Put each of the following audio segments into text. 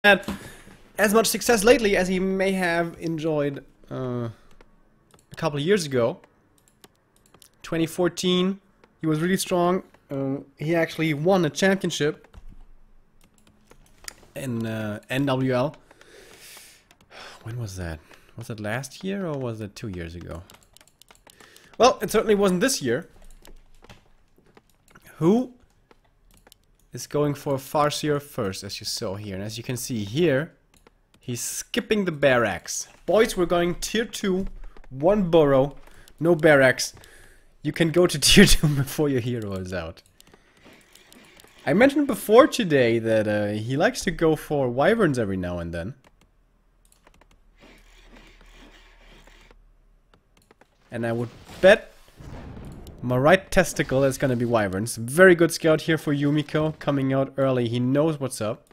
had as much success lately as he may have enjoyed a couple of years ago. 2014, he was really strong. He actually won a championship in NWL. When was that? Was it last year or was it 2 years ago? Well, it certainly wasn't this year. Who is going for Farseer first, as you saw here. And as you can see here, he's skipping the barracks. Boys, we're going tier 2, 1 burrow, no barracks. You can go to tier 2 before your hero is out. I mentioned before today that he likes to go for wyverns every now and then. And I would bet my right testicle is gonna be wyverns. Very good scout here for Yumiko, coming out early. He knows what's up.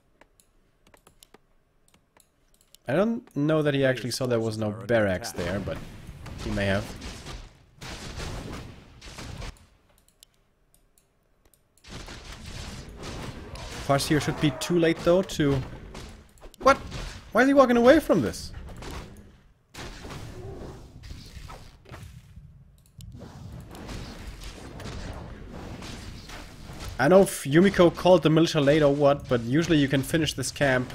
I don't know that he actually saw there was no barracks there, but he may have. Farseer should be too late though to... What? Why is he walking away from this? I know if Yumiko called the militia late or what, but usually you can finish this camp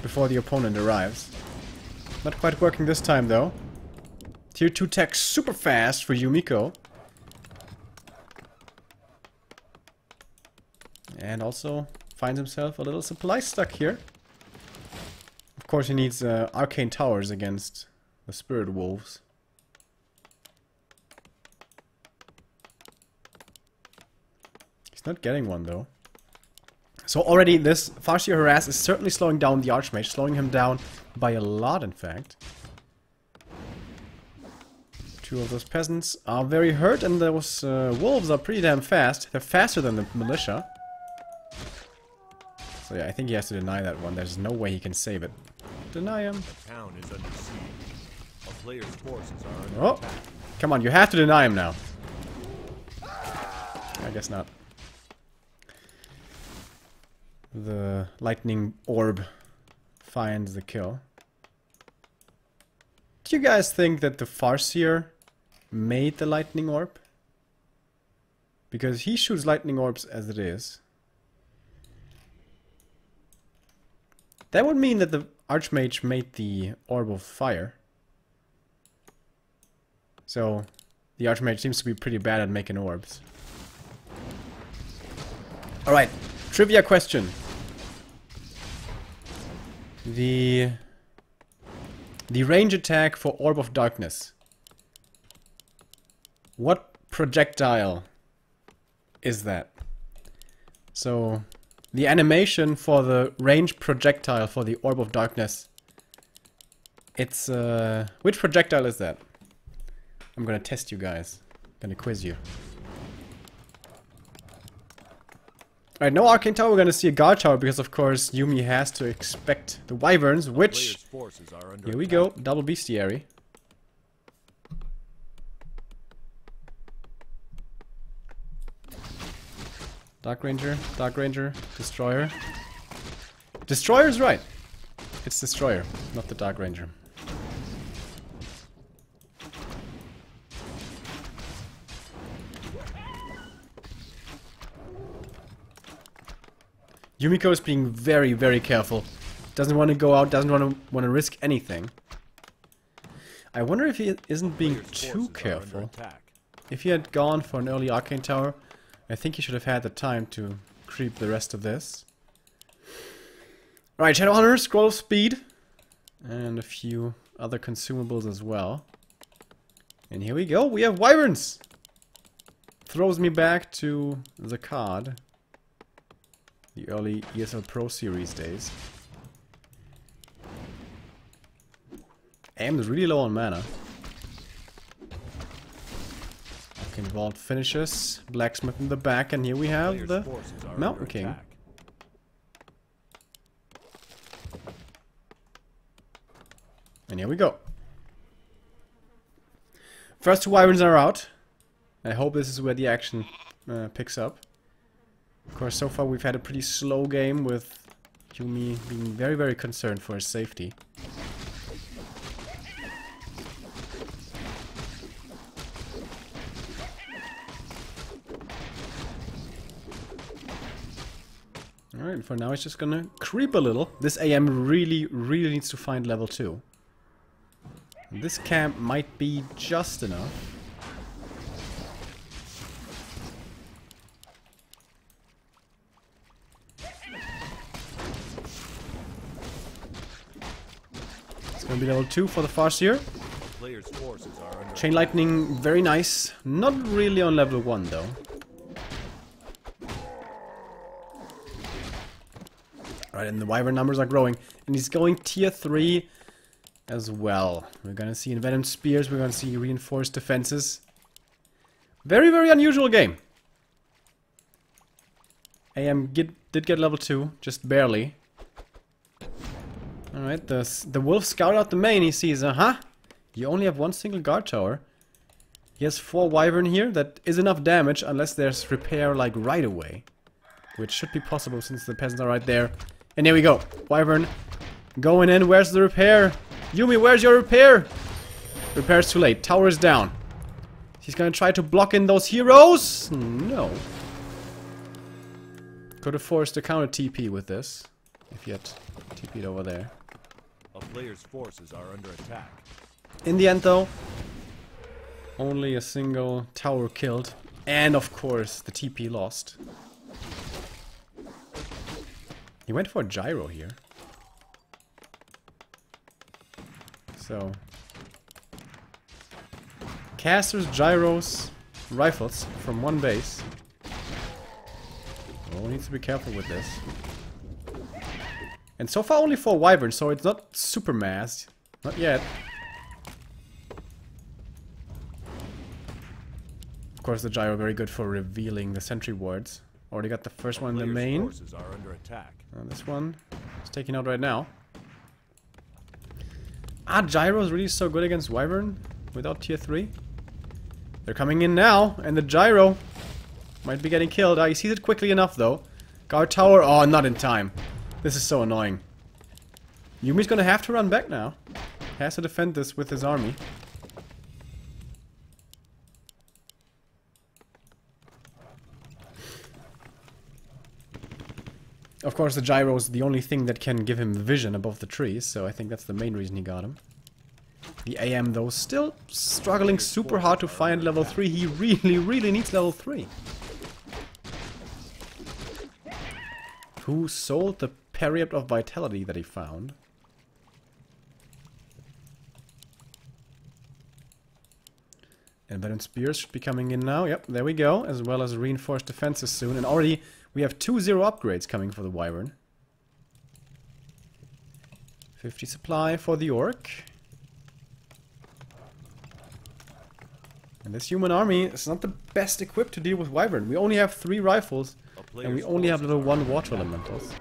before the opponent arrives. Not quite working this time though. Tier 2 tech super fast for Yumiko. And also finds himself a little supply stuck here. Of course he needs arcane towers against the spirit wolves. Not getting one though. So already this Farseer harass is certainly slowing down the Archmage, slowing him down by a lot in fact. Two of those peasants are very hurt and those wolves are pretty damn fast. They're faster than the militia. So yeah, I think he has to deny that one. There's no way he can save it. Deny him. The town is under siege. A player's forces are under attack. Come on, you have to deny him now. I guess not. The lightning orb finds the kill. Do you guys think that the Farseer made the lightning orb? Because he shoots lightning orbs as it is. That would mean that the Archmage made the orb of fire. So the Archmage seems to be pretty bad at making orbs. Alright, trivia question. The range attack for Orb of Darkness. What projectile is that? So, the animation for the range projectile for the Orb of Darkness. It's, which projectile is that? I'm gonna test you guys. I'm gonna quiz you. Alright, no Arcane Tower, we're gonna see a Guard Tower because of course Yumi has to expect the wyverns, which... Here we go, double bestiary. Dark Ranger, Destroyer. Destroyer's right. It's Destroyer, not the Dark Ranger. Yumiko is being very, very careful. Doesn't want to go out, doesn't want to risk anything. I wonder if he isn't being too careful. If he had gone for an early Arcane Tower, I think he should have had the time to creep the rest of this. Right, Shadowhunter, Scroll of Speed. And a few other consumables as well. And here we go, we have wyverns! Throws me back to the card. The early ESL Pro Series days. Aim is really low on mana. Arcane Vault finishes. Blacksmith in the back, and here we have the Mountain King. And here we go. First two wyverns are out. I hope this is where the action picks up. Of course, so far we've had a pretty slow game with Yumi being very, very concerned for his safety. Alright, for now he's just gonna creep a little. This AM really, really needs to find level 2. This camp might be just enough. It's gonna be level 2 for the Farseer. Players' forces are under Chain Lightning, very nice. Not really on level 1 though. Alright, and the Wyvern numbers are growing. And he's going tier 3 as well. We're gonna see Envenomed Spears, we're gonna see reinforced defenses. Very, very unusual game. AM did get level 2, just barely. Alright, the Wolf scout out the main, he sees, you only have one single guard tower. He has 4 Wyvern here, that is enough damage unless there's repair like right away. Which should be possible since the peasants are right there. And here we go. Wyvern going in. Where's the repair? Yumi, where's your repair? Repair's too late. Tower is down. He's gonna try to block in those heroes. No. Could have forced a counter TP with this. If he had TP'd over there. A player's forces are under attack. In the end though, only a single tower killed. And of course, the TP lost. He went for a gyro here. So casters, gyros, rifles from one base. Oh, needs to be careful with this. And so far only 4 Wyverns, so it's not super massed. Not yet. Of course the gyro very good for revealing the sentry wards. Already got the first one in the main. Forces are under attack. This one is taken out right now. Gyro is really so good against Wyvern without tier 3. They're coming in now, and the gyro might be getting killed. He sees it quickly enough though. Guard tower, oh, not in time. This is so annoying. Yumi's gonna have to run back now. Has to defend this with his army. Of course, the gyro is the only thing that can give him vision above the trees, so I think that's the main reason he got him. The AM, though, still struggling super hard to find level 3. He really, really needs level 3. Who sold the Period of Vitality that he found? Envenomed Spears should be coming in now. Yep, there we go. As well as reinforced defenses soon. And already we have 2-0 upgrades coming for the Wyvern. 50 supply for the Orc. And this human army is not the best equipped to deal with Wyvern. We only have 3 rifles. And we only have level 1 water elementals.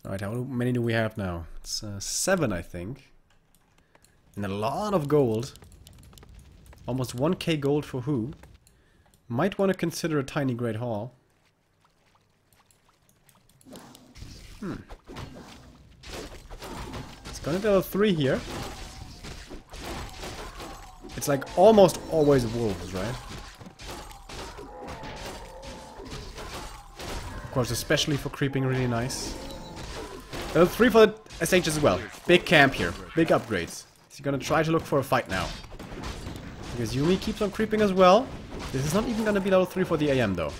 Alright, how many do we have now? It's 7, I think. And a lot of gold. Almost 1k gold for WhO. Might want to consider a tiny Great Hall. It's gonna be level 3 here. It's like almost always wolves, right? Of course, especially for creeping, really nice. Level 3 for the SH as well. Big camp here. Big upgrades. He's gonna try to look for a fight now. Because Yumi keeps on creeping as well. This is not even gonna be level 3 for the AM though.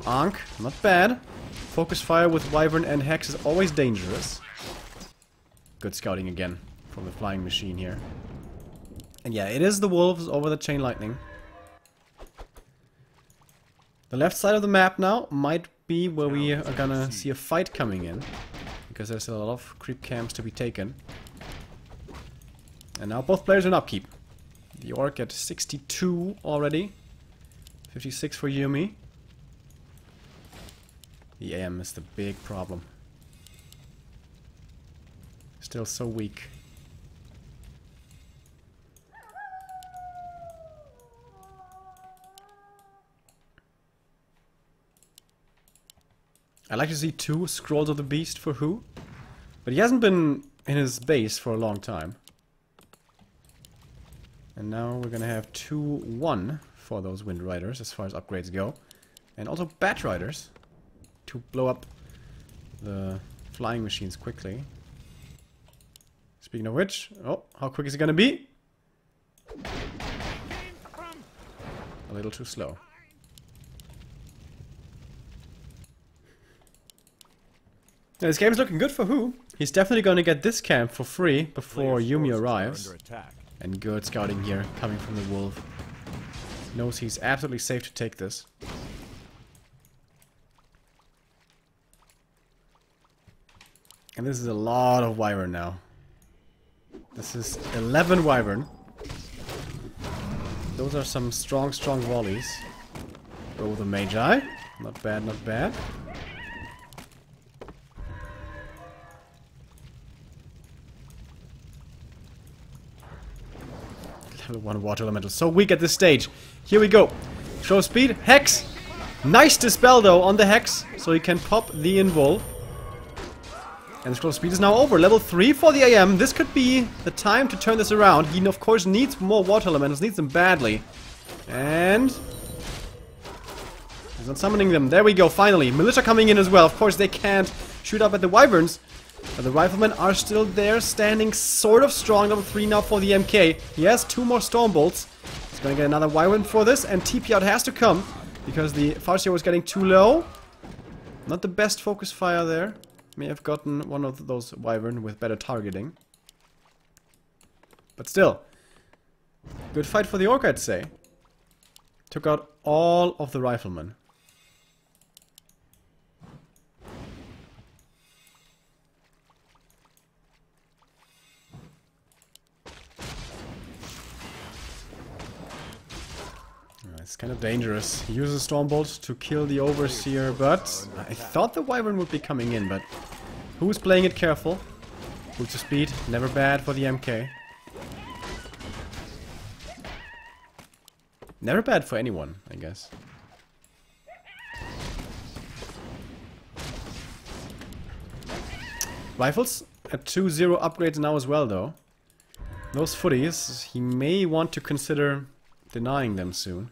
Ankh, not bad. Focus fire with Wyvern and Hex is always dangerous. Good scouting again from the flying machine here. And yeah, it is the wolves over the chain lightning. The left side of the map now might be where we are gonna see a fight coming in. Because there's a lot of creep camps to be taken. And now both players are in upkeep. The Orc at 62 already. 56 for Yumi. The AM is the big problem. Still so weak. I like to see 2 Scrolls of the Beast for WhO, but he hasn't been in his base for a long time. And now we're gonna have 2-1 for those Wind Riders as far as upgrades go. And also Bat Riders to blow up the flying machines quickly. Speaking of which, oh, how quick is it gonna be? A little too slow. Now, this game's looking good for WhO. He's definitely gonna get this camp for free before Yumi arrives. And good scouting here, coming from the Wolf. Knows he's absolutely safe to take this. And this is a lot of Wyvern now. This is 11 Wyvern. Those are some strong, strong volleys. Oh, the Magi. Not bad, not bad. Level 1 Water Elemental. So weak at this stage. Here we go. Show speed. Hex. Nice dispel though on the Hex. So he can pop the invul. And the scroll speed is now over. Level 3 for the AM. This could be the time to turn this around. He of course needs more Water Elementals. Needs them badly. And he's not summoning them. There we go, finally. Militia coming in as well. Of course they can't shoot up at the Wyverns. But the Riflemen are still there, standing sort of strong. Level 3 now for the MK. He has 2 more Stormbolts. He's gonna get another Wyvern for this. And TP out has to come. Because the Farseer was getting too low. Not the best focus fire there. May have gotten one of those Wyvern with better targeting. But still. Good fight for the Orc, I'd say. Took out all of the Riflemen. It's kind of dangerous. He uses Stormbolt to kill the Overseer, but I thought the Wyvern would be coming in, but who's playing it careful? Boots of speed, never bad for the MK. Never bad for anyone, I guess. Rifles at 2-0 upgrades now as well, though. Those footies, he may want to consider denying them soon.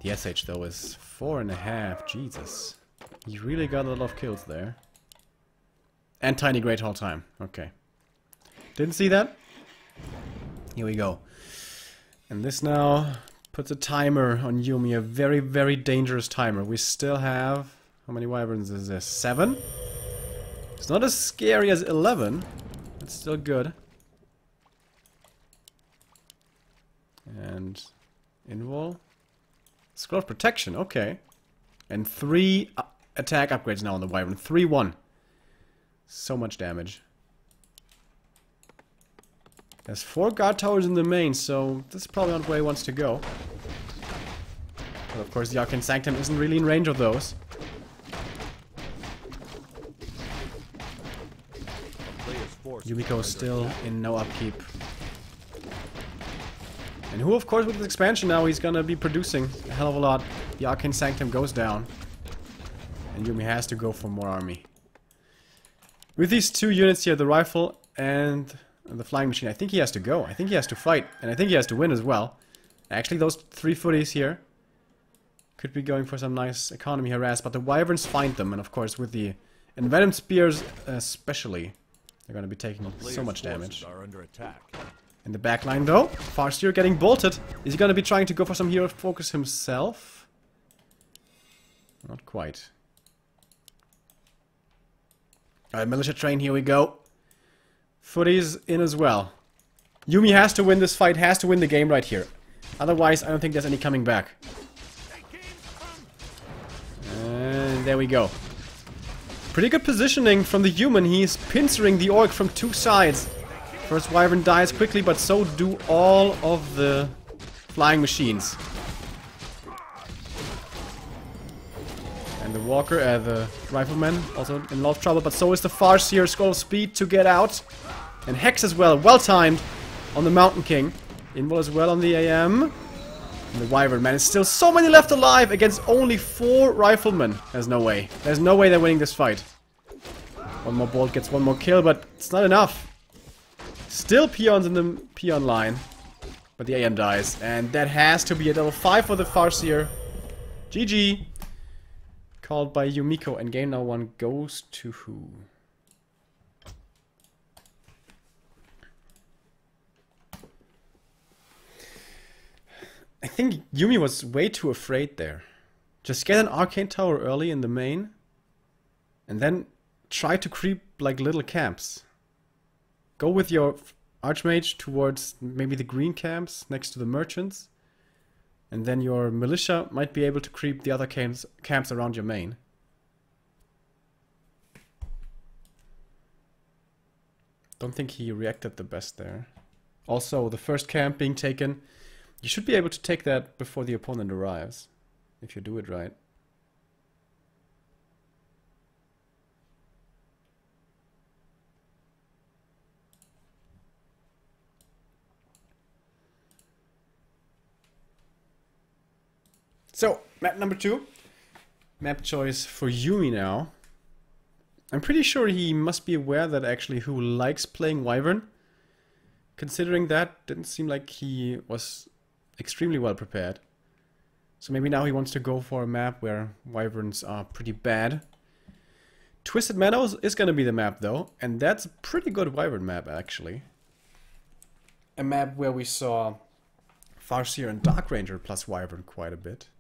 The SH though is 4.5, Jesus. He really got a lot of kills there. And Tiny Great Hall time, okay. Didn't see that? Here we go. And this now puts a timer on Yumi, a very, very dangerous timer. We still have, how many Wyverns is this? 7? It's not as scary as 11. It's still good. And invul. Scroll of Protection, okay. And 3 attack upgrades now on the Wyvern. 3-1. So much damage. There's 4 guard towers in the main, so this is probably not where he wants to go. But of course the Arcane Sanctum isn't really in range of those. Yumiko is still in no upkeep. And WhO, of course, with this expansion now, he's gonna be producing a hell of a lot. The Arcane Sanctum goes down. And Yumi has to go for more army. With these 2 units here, the rifle and the flying machine, I think he has to go. I think he has to fight. And I think he has to win as well. Actually, those 3 footies here could be going for some nice economy harass. But the Wyverns find them. And of course, with the Envenomed Spears especially, they're gonna be taking so much damage. Are under attack. In the back line though, Farseer getting bolted. Is he gonna be trying to go for some hero focus himself? Not quite. Alright, Militia Train, here we go. Footies in as well. Yumi has to win this fight, has to win the game right here. Otherwise, I don't think there's any coming back. And there we go. Pretty good positioning from the human. He's pincering the Orc from 2 sides. First Wyvern dies quickly, but so do all of the flying machines. And the Walker, the Rifleman, also in a lot of trouble, but so is the Farseer. Scroll of Speed to get out. And Hex as well, well timed on the Mountain King. Invul as well on the AM. And the Wyvern, man, it's still so many left alive against only 4 Riflemen. There's no way. There's no way they're winning this fight. One more bolt gets one more kill, but it's not enough. Still peons in the peon line. But the AM dies. And that has to be a level 5 for the Farseer. GG. Called by Yumiko, and game now 1 goes to who? I think Yumi was way too afraid there. Just get an Arcane Tower early in the main, and then try to creep like little camps. Go with your Archmage towards maybe the green camps next to the merchants. And then your militia might be able to creep the other camps around your main. Don't think he reacted the best there. Also, the first camp being taken, you should be able to take that before the opponent arrives, if you do it right. So, map number 2. Map choice for Yumi now. I'm pretty sure he must be aware that actually WhO likes playing Wyvern. Considering that, didn't seem like he was extremely well prepared. So maybe now he wants to go for a map where Wyverns are pretty bad. Twisted Meadows is gonna be the map though, and that's a pretty good Wyvern map actually. A map where we saw Farseer and Dark Ranger plus Wyvern quite a bit.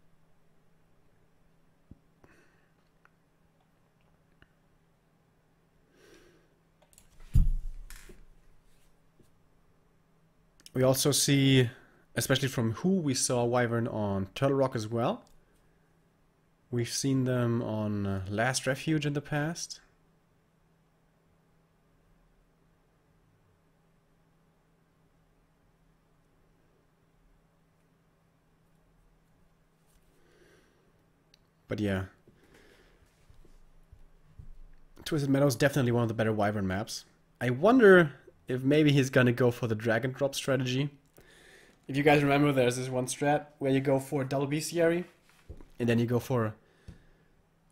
We also see, especially from WhO, we saw Wyvern on Turtle Rock as well. We've seen them on Last Refuge in the past. But yeah. Twisted Meadows definitely one of the better Wyvern maps. I wonder if maybe he's gonna go for the drag and drop strategy. If you guys remember, there's this one strat where you go for double bestiary, and then you go for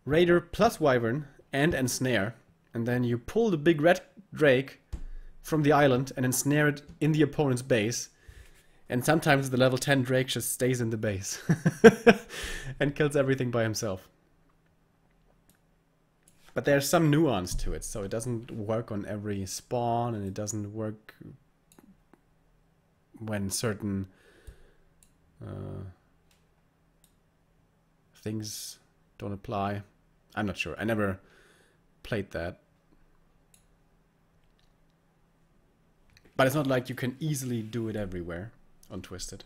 Raider plus Wyvern and Ensnare, and then you pull the big red drake from the island and ensnare it in the opponent's base. And sometimes the level 10 drake just stays in the base and kills everything by himself. But there's some nuance to it, so it doesn't work on every spawn, and it doesn't work when certain things don't apply. I'm not sure. I never played that. But it's not like you can easily do it everywhere on Twisted.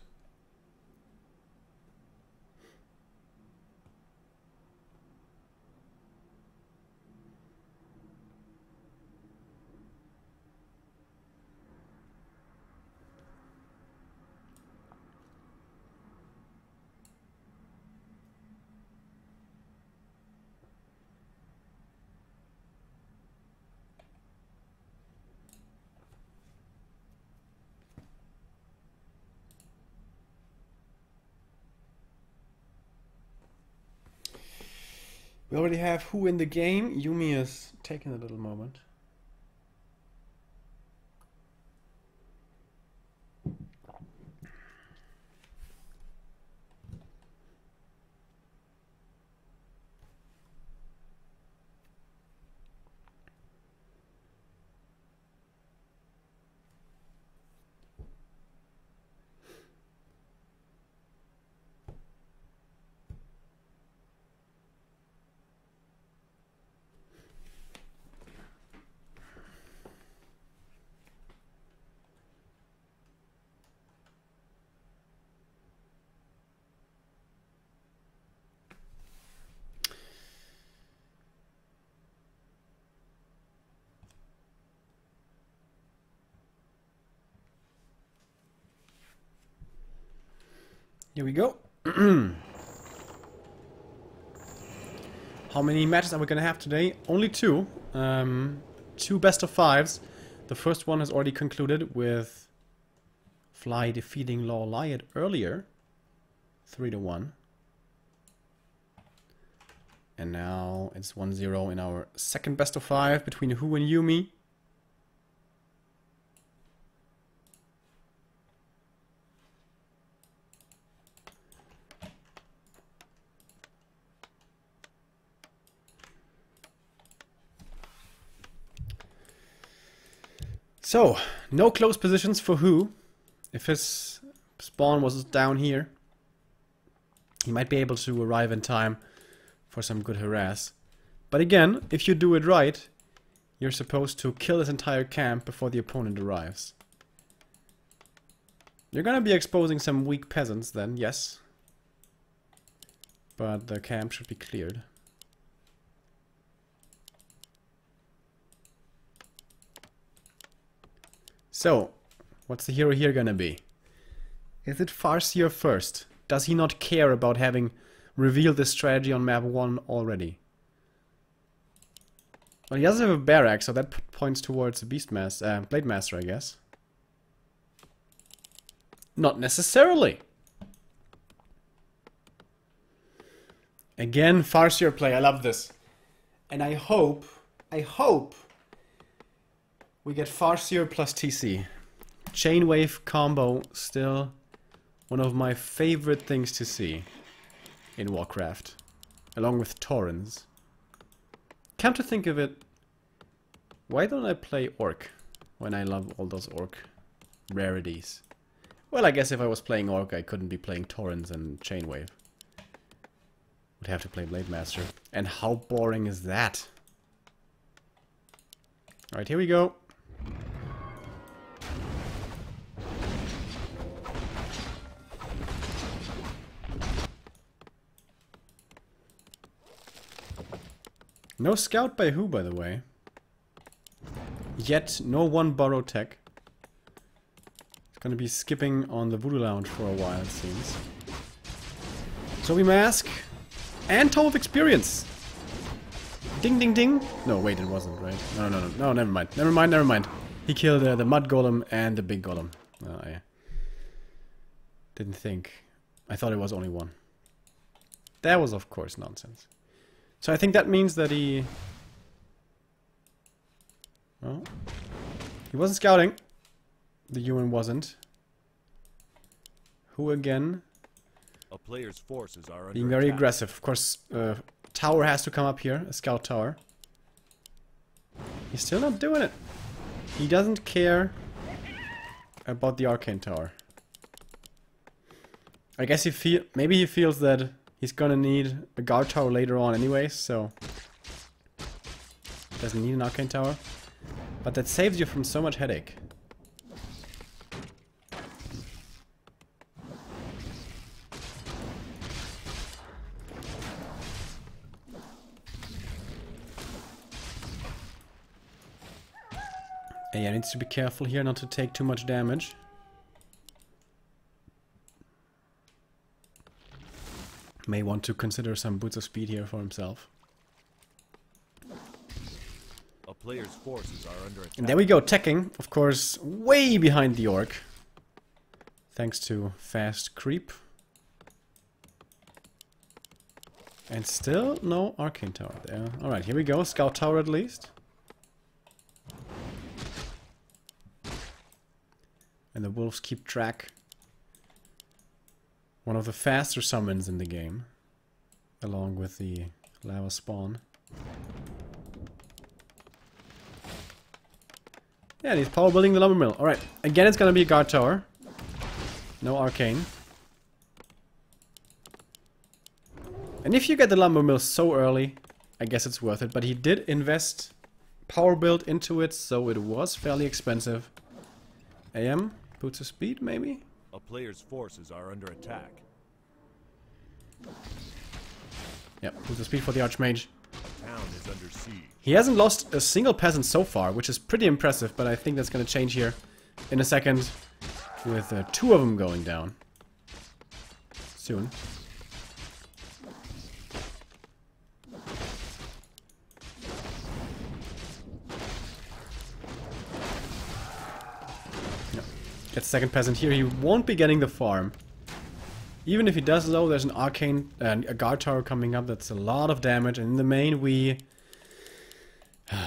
We already have WhO in the game. Yumi is taking a little moment. Here we go. How many matches are we gonna have today? Only two. Two best of fives. The first one has already concluded with Fly defeating Law Lyot earlier. 3-1. And now it's 1-0 in our second best of five between WhO and Yumi. So, no close positions for WhO. If his spawn was down here, he might be able to arrive in time for some good harass. But again, if you do it right, you're supposed to kill this entire camp before the opponent arrives. You're gonna be exposing some weak peasants then, yes. But the camp should be cleared. So, what's the hero here gonna be? Is it Farseer first? Does he not care about having revealed this strategy on map 1 already? Well, he doesn't have a barrack, so that points towards a Blade Master, I guess. Not necessarily. Again, Farseer play. I love this. And I hope we get Farseer plus TC. Chainwave combo, still one of my favorite things to see in Warcraft. Along with Taurens. Come to think of it, why don't I play Orc when I love all those Orc rarities? Well, I guess if I was playing Orc, I couldn't be playing Taurens and Chainwave. Would have to play Blade Master. And how boring is that? Alright, here we go. No scout by WhO, by the way. Yet, no one burrow tech. It's gonna be skipping on the Voodoo Lounge for a while, it seems. Zombie Mask and Tome of Experience. Ding, ding, ding. No, wait, it wasn't, right? No, never mind. He killed the Mud Golem and the Big Golem. I didn't think. I thought it was only one. That was, of course, nonsense. So I think that means that he... Well, he wasn't scouting. The human wasn't. WhO again? A player's forces are under being very attack. aggressive. Of course, tower has to come up here. A scout tower. He's still not doing it. He doesn't care about the arcane tower. I guess maybe he feels that he's gonna need a guard tower later on anyway, so doesn't need an arcane tower. But that saves you from so much headache. And yeah, needs to be careful here not to take too much damage. May want to consider some boots of speed here for himself. A player's forces are under attack. And there we go, teching, of course, way behind the orc. Thanks to fast creep. And still no arcane tower there. Alright, here we go, scout tower at least. And the wolves keep track. One of the faster summons in the game. Along with the lava spawn. Yeah, and he's power building the lumber mill. Alright, again it's gonna be a guard tower. No arcane. And if you get the lumber mill so early, I guess it's worth it. But he did invest power build into it, so it was fairly expensive. AM, boots of speed maybe? A player's forces are under attack. Yep, boots of speed for the Archmage. A town is under siege. He hasn't lost a single peasant so far, which is pretty impressive, but I think that's going to change here in a second with two of them going down. soon. Gets second peasant here. He won't be getting the farm. Even if he does though, there's an arcane and a guard tower coming up. That's a lot of damage. And in the main we...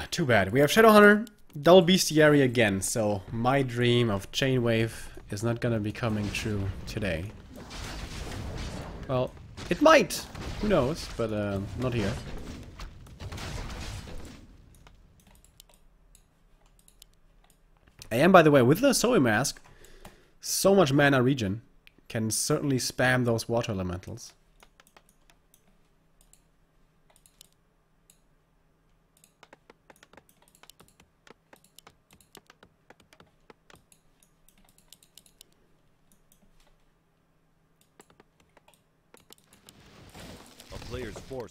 too bad. We have Shadowhunter, double bestiary again. So my dream of chain wave is not gonna be coming true today. Well, it might. Who knows? But not here. I am, by the way, with the Zoe Mask, so much mana regen, can certainly spam those water elementals.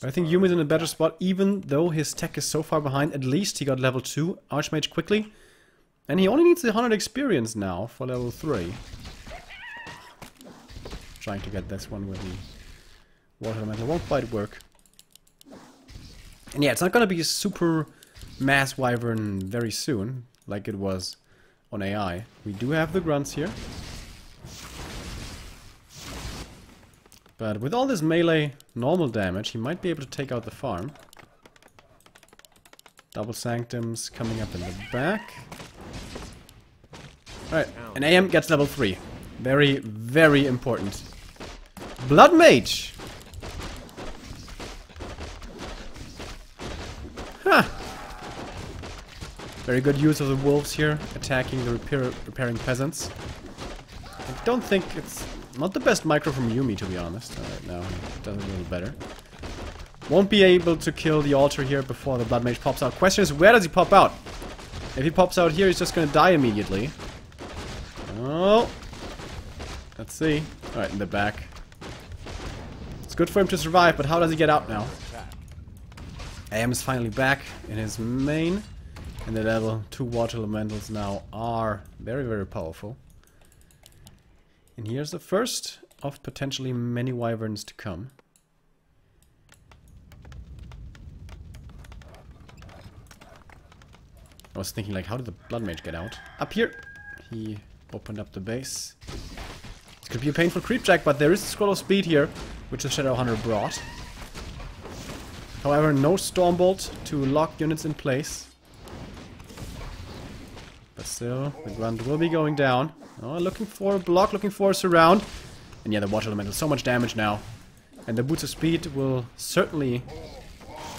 I think Yumi's in a better spot, even though his tech is so far behind. At least he got level 2 Archmage quickly. And he only needs the 100 experience now for level 3. Trying to get this one with the water elemental won't quite work. And yeah, it's not gonna be a super mass wyvern very soon, like it was on AI. We do have the grunts here. But with all this melee normal damage, he might be able to take out the farm. Double Sanctums coming up in the back. Alright, and AM gets level 3. Very, very important. Blood Mage! Huh! Very good use of the wolves here, attacking the repairing peasants. I don't think it's not the best micro from Yumi, to be honest. Alright, now he does it a little better. Won't be able to kill the altar here before the Blood Mage pops out. Question is, where does he pop out? If he pops out here, he's just gonna die immediately. Oh! Let's see. Alright, in the back. It's good for him to survive, but how does he get out now? AM is finally back in his main. And the level 2 water elementals now are very, very powerful. And here's the first of potentially many wyverns to come. I was thinking, like, how did the Blood Mage get out? Up here! He opened up the base. This could be a painful creep jack, but there is a scroll of speed here, which the Shadowhunter brought. However, no Stormbolt to lock units in place. But still, the grunt will be going down. Oh, looking for a block, looking for a surround. And yeah, the water elemental, so much damage now. And the boots of speed will certainly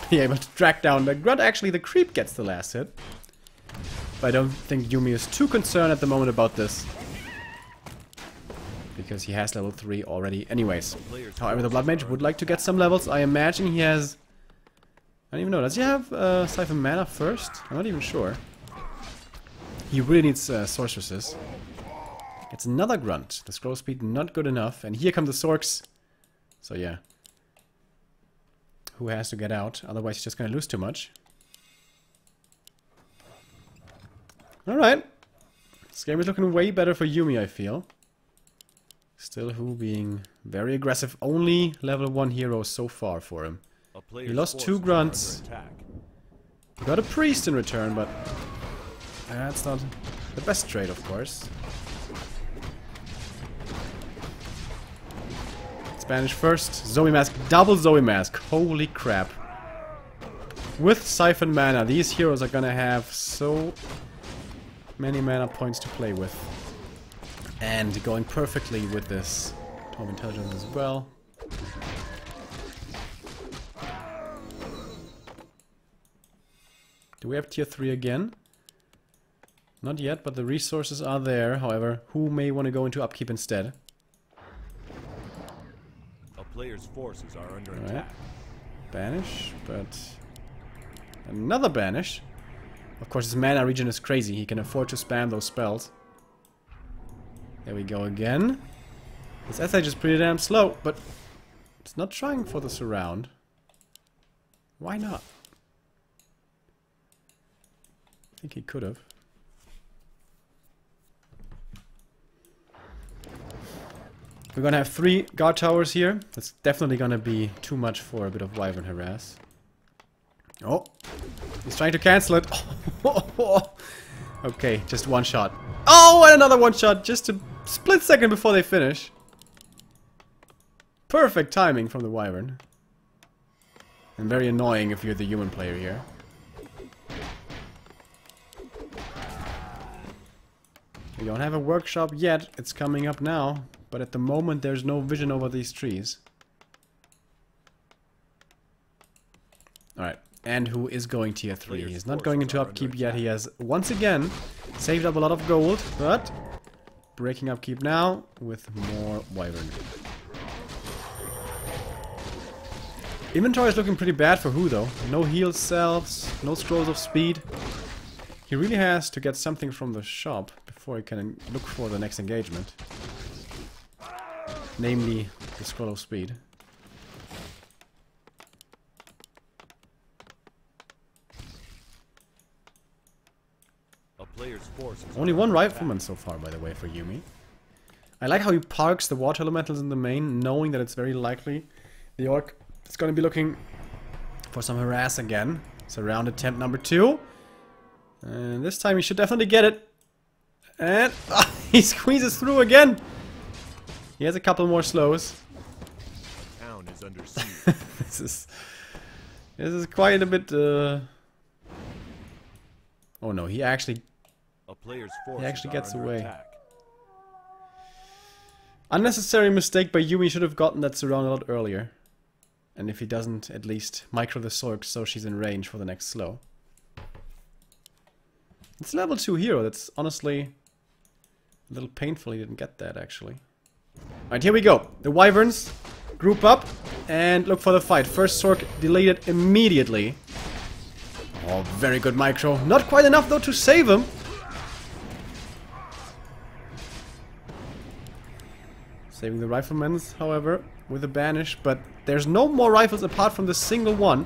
be able to track down the grunt. Actually, the creep gets the last hit. But I don't think Yumi is too concerned at the moment about this. Because he has level 3 already anyways. However, the Blood Mage would like to get some levels. I imagine he has... I don't even know. Does he have Siphon Mana first? I'm not even sure. He really needs sorceresses. It's another grunt. The scroll speed not good enough. And here come the Sorks. So yeah. Who has to get out? Otherwise he's just gonna lose too much. Alright. This game is looking way better for Yumi, I feel. Still WhO being very aggressive. Only level 1 hero so far for him. He lost 2 grunts. He got a priest in return, but that's not the best trade, of course. Spanish first. Zoe Mask. Double Zoe Mask. Holy crap. With Siphon Mana, these heroes are gonna have so many mana points to play with. And going perfectly with this Tome Intelligence as well. Do we have tier 3 again? Not yet, but the resources are there. However, who may want to go into upkeep instead? A player's forces are under Alright. attack. Banish, but another banish. Of course, his mana regen is crazy. He can afford to spam those spells. There we go again. This SH is pretty damn slow, but it's not trying for the surround. Why not? I think he could have. We're gonna have 3 guard towers here. That's definitely gonna be too much for a bit of Wyvern harass. Oh, he's trying to cancel it. Okay, just one shot. Oh, and another one shot just a split second before they finish. Perfect timing from the Wyvern. And very annoying if you're the human player here. We don't have a workshop yet. It's coming up now. But at the moment there's no vision over these trees. Alright. And who is going tier 3? He's not going into upkeep yet. He has once again saved up a lot of gold. But breaking upkeep now with more Wyvern. Inventory is looking pretty bad for WhO though. No heal cells, no scrolls of speed. He really has to get something from the shop before he can look for the next engagement. Namely, the scroll of speed. A player's force is Only one rifleman so far, by the way, for Yumi. I like how he parks the water elementals in the main, knowing that it's very likely the orc is going to be looking for some harass again. Surround attempt number 2. And this time he should definitely get it. And he squeezes through again. He has a couple more slows. town is under siege. This is quite a bit. Oh no, he actually A player's forces gets are under away. attack. Unnecessary mistake by Yumi. Should have gotten that surround a lot earlier. And if he doesn't, at least micro the Sork so she's in range for the next slow. It's a level 2 hero. That's honestly a little painful he didn't get that, actually. Alright, here we go. The Wyverns group up and look for the fight. First Sork deleted immediately. Oh, very good micro. Not quite enough, though, to save him. Saving the riflemen's, however, with a banish. But there's no more rifles apart from the single one.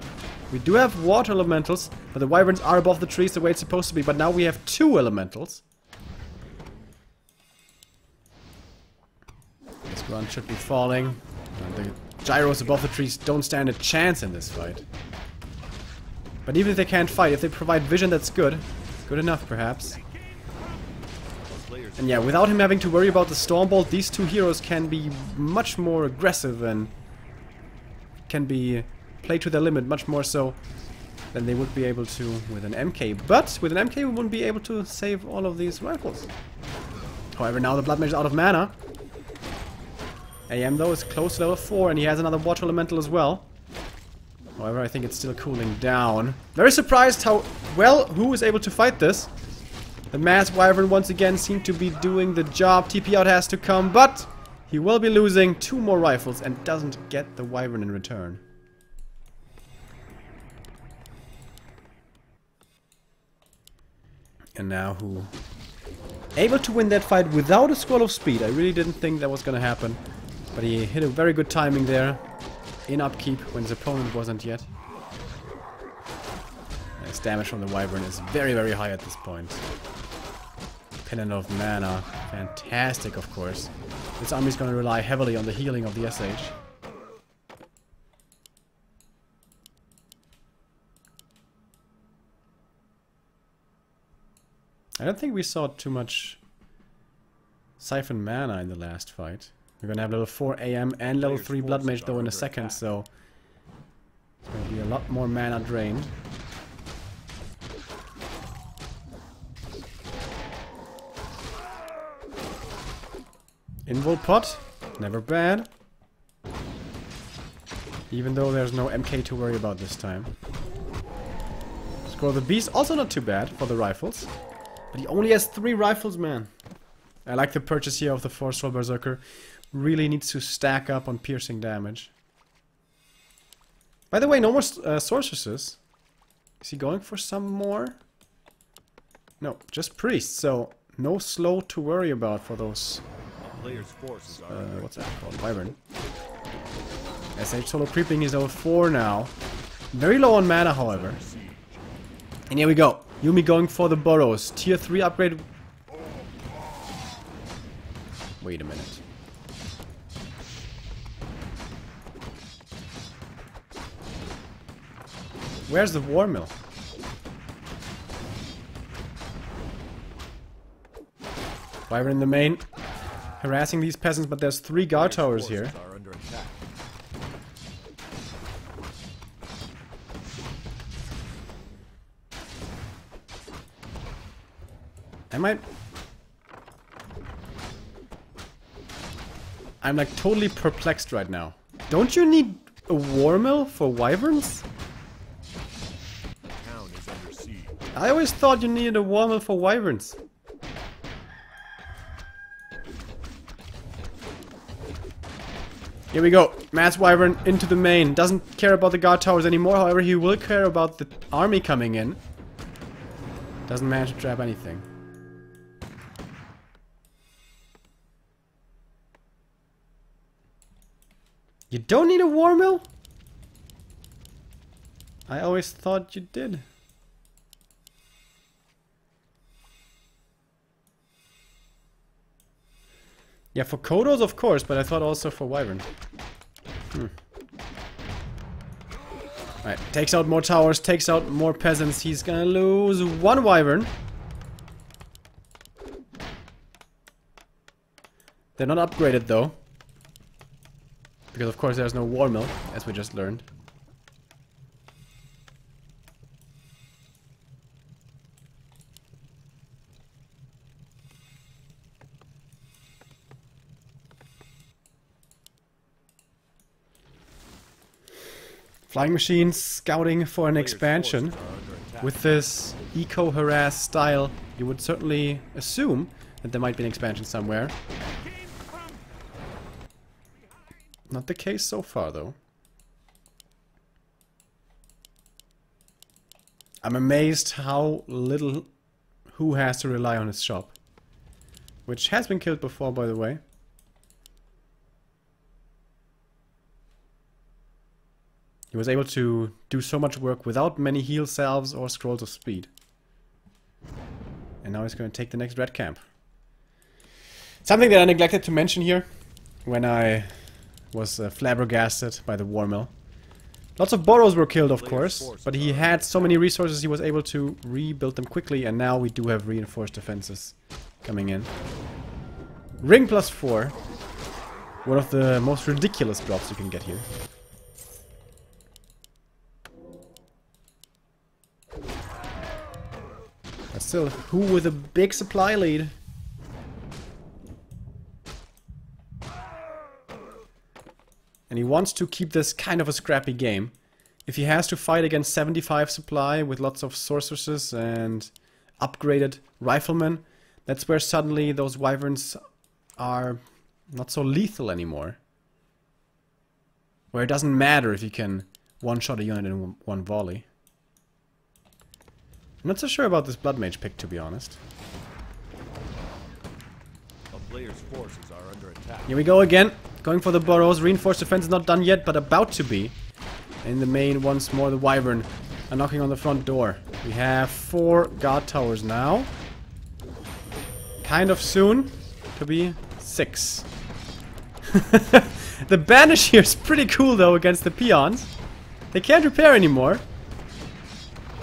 We do have water elementals, but the Wyverns are above the trees the way it's supposed to be. But now we have 2 elementals. This grunt should be falling. And the gyros above the trees don't stand a chance in this fight. But even if they can't fight, if they provide vision, that's good. Good enough, perhaps. And yeah, without him having to worry about the Stormbolt, these 2 heroes can be much more aggressive and can be played to their limit much more so than they would be able to with an MK. But with an MK, we wouldn't be able to save all of these rifles. However, now the Blood Mage is out of mana. AM, though, is close to level 4, and he has another Water Elemental as well. However, I think it's still cooling down. Very surprised how well WhO is able to fight this. The Mass Wyvern once again seemed to be doing the job. TP out has to come, but he will be losing 2 more rifles and doesn't get the Wyvern in return. And now WhO able to win that fight without a Scroll of Speed. I really didn't think that was gonna happen. But he hit a very good timing there. In upkeep when his opponent wasn't yet. His damage from the Wyvern is very, very high at this point. Pennant of Mana. Fantastic, of course. This army is going to rely heavily on the healing of the SH. I don't think we saw too much Siphon Mana in the last fight. We're gonna have level 4 AM and level 3 Blood Mage though in a second, so it's gonna be a lot more mana drained. Invul Pot, never bad. Even though there's no MK to worry about this time. Scroll the Beast, also not too bad for the rifles. But he only has 3 rifles, man. I like the purchase here of the 4-Soul Berserker. Really needs to stack up on piercing damage. By the way, no more sorceresses. Is he going for some more? No, just priests. So no slow to worry about for those. Player's forces are under What's that called? Wyvern. SH solo creeping is level 4 now. Very low on mana, however. And here we go. Yumi going for the burrows. Tier 3 upgrade. Wait a minute. Where's the war mill? Wyvern in the main, harassing these peasants, but there's 3 guard towers here. Are under attack. I'm like totally perplexed right now. Don't you need a war mill for wyverns? Town is under siege. I always thought you needed a war mill for wyverns. Here we go. Mass wyvern into the main. Doesn't care about the guard towers anymore. However, he will care about the army coming in. Doesn't manage to trap anything. You don't need a war mill? I always thought you did. Yeah, for Kodos of course, but I thought also for Wyvern. Alright, takes out more towers, takes out more peasants. He's gonna lose 1 Wyvern. They're not upgraded though. Because of course there's no war mill, as we just learned. Flying machines scouting for an expansion. With this eco-harass style, you would certainly assume that there might be an expansion somewhere. Not the case so far, though. I'm amazed how little WhO has to rely on his shop. Which has been killed before, by the way. He was able to do so much work without many heal salves or scrolls of speed. And now he's going to take the next red camp. Something that I neglected to mention here when I was flabbergasted by the war mill. Lots of burrows were killed, of course, but he had so many resources he was able to rebuild them quickly, and now we do have reinforced defenses coming in. Ring +4. One of the most ridiculous drops you can get here. But still, WhO with a big supply lead. And he wants to keep this kind of a scrappy game. If he has to fight against 75 supply with lots of sorceresses and upgraded riflemen, that's where suddenly those wyverns are not so lethal anymore. Where it doesn't matter if you can one-shot a unit in 1 volley. I'm not so sure about this Blood Mage pick, to be honest. A player's forces are under attack. Here we go again. Going for the burrows. Reinforced defense is not done yet, but about to be. In the main, once more, the Wyvern are knocking on the front door. We have 4 guard towers now. Kind of soon to be 6. The banish here is pretty cool, though, against the peons. They can't repair anymore.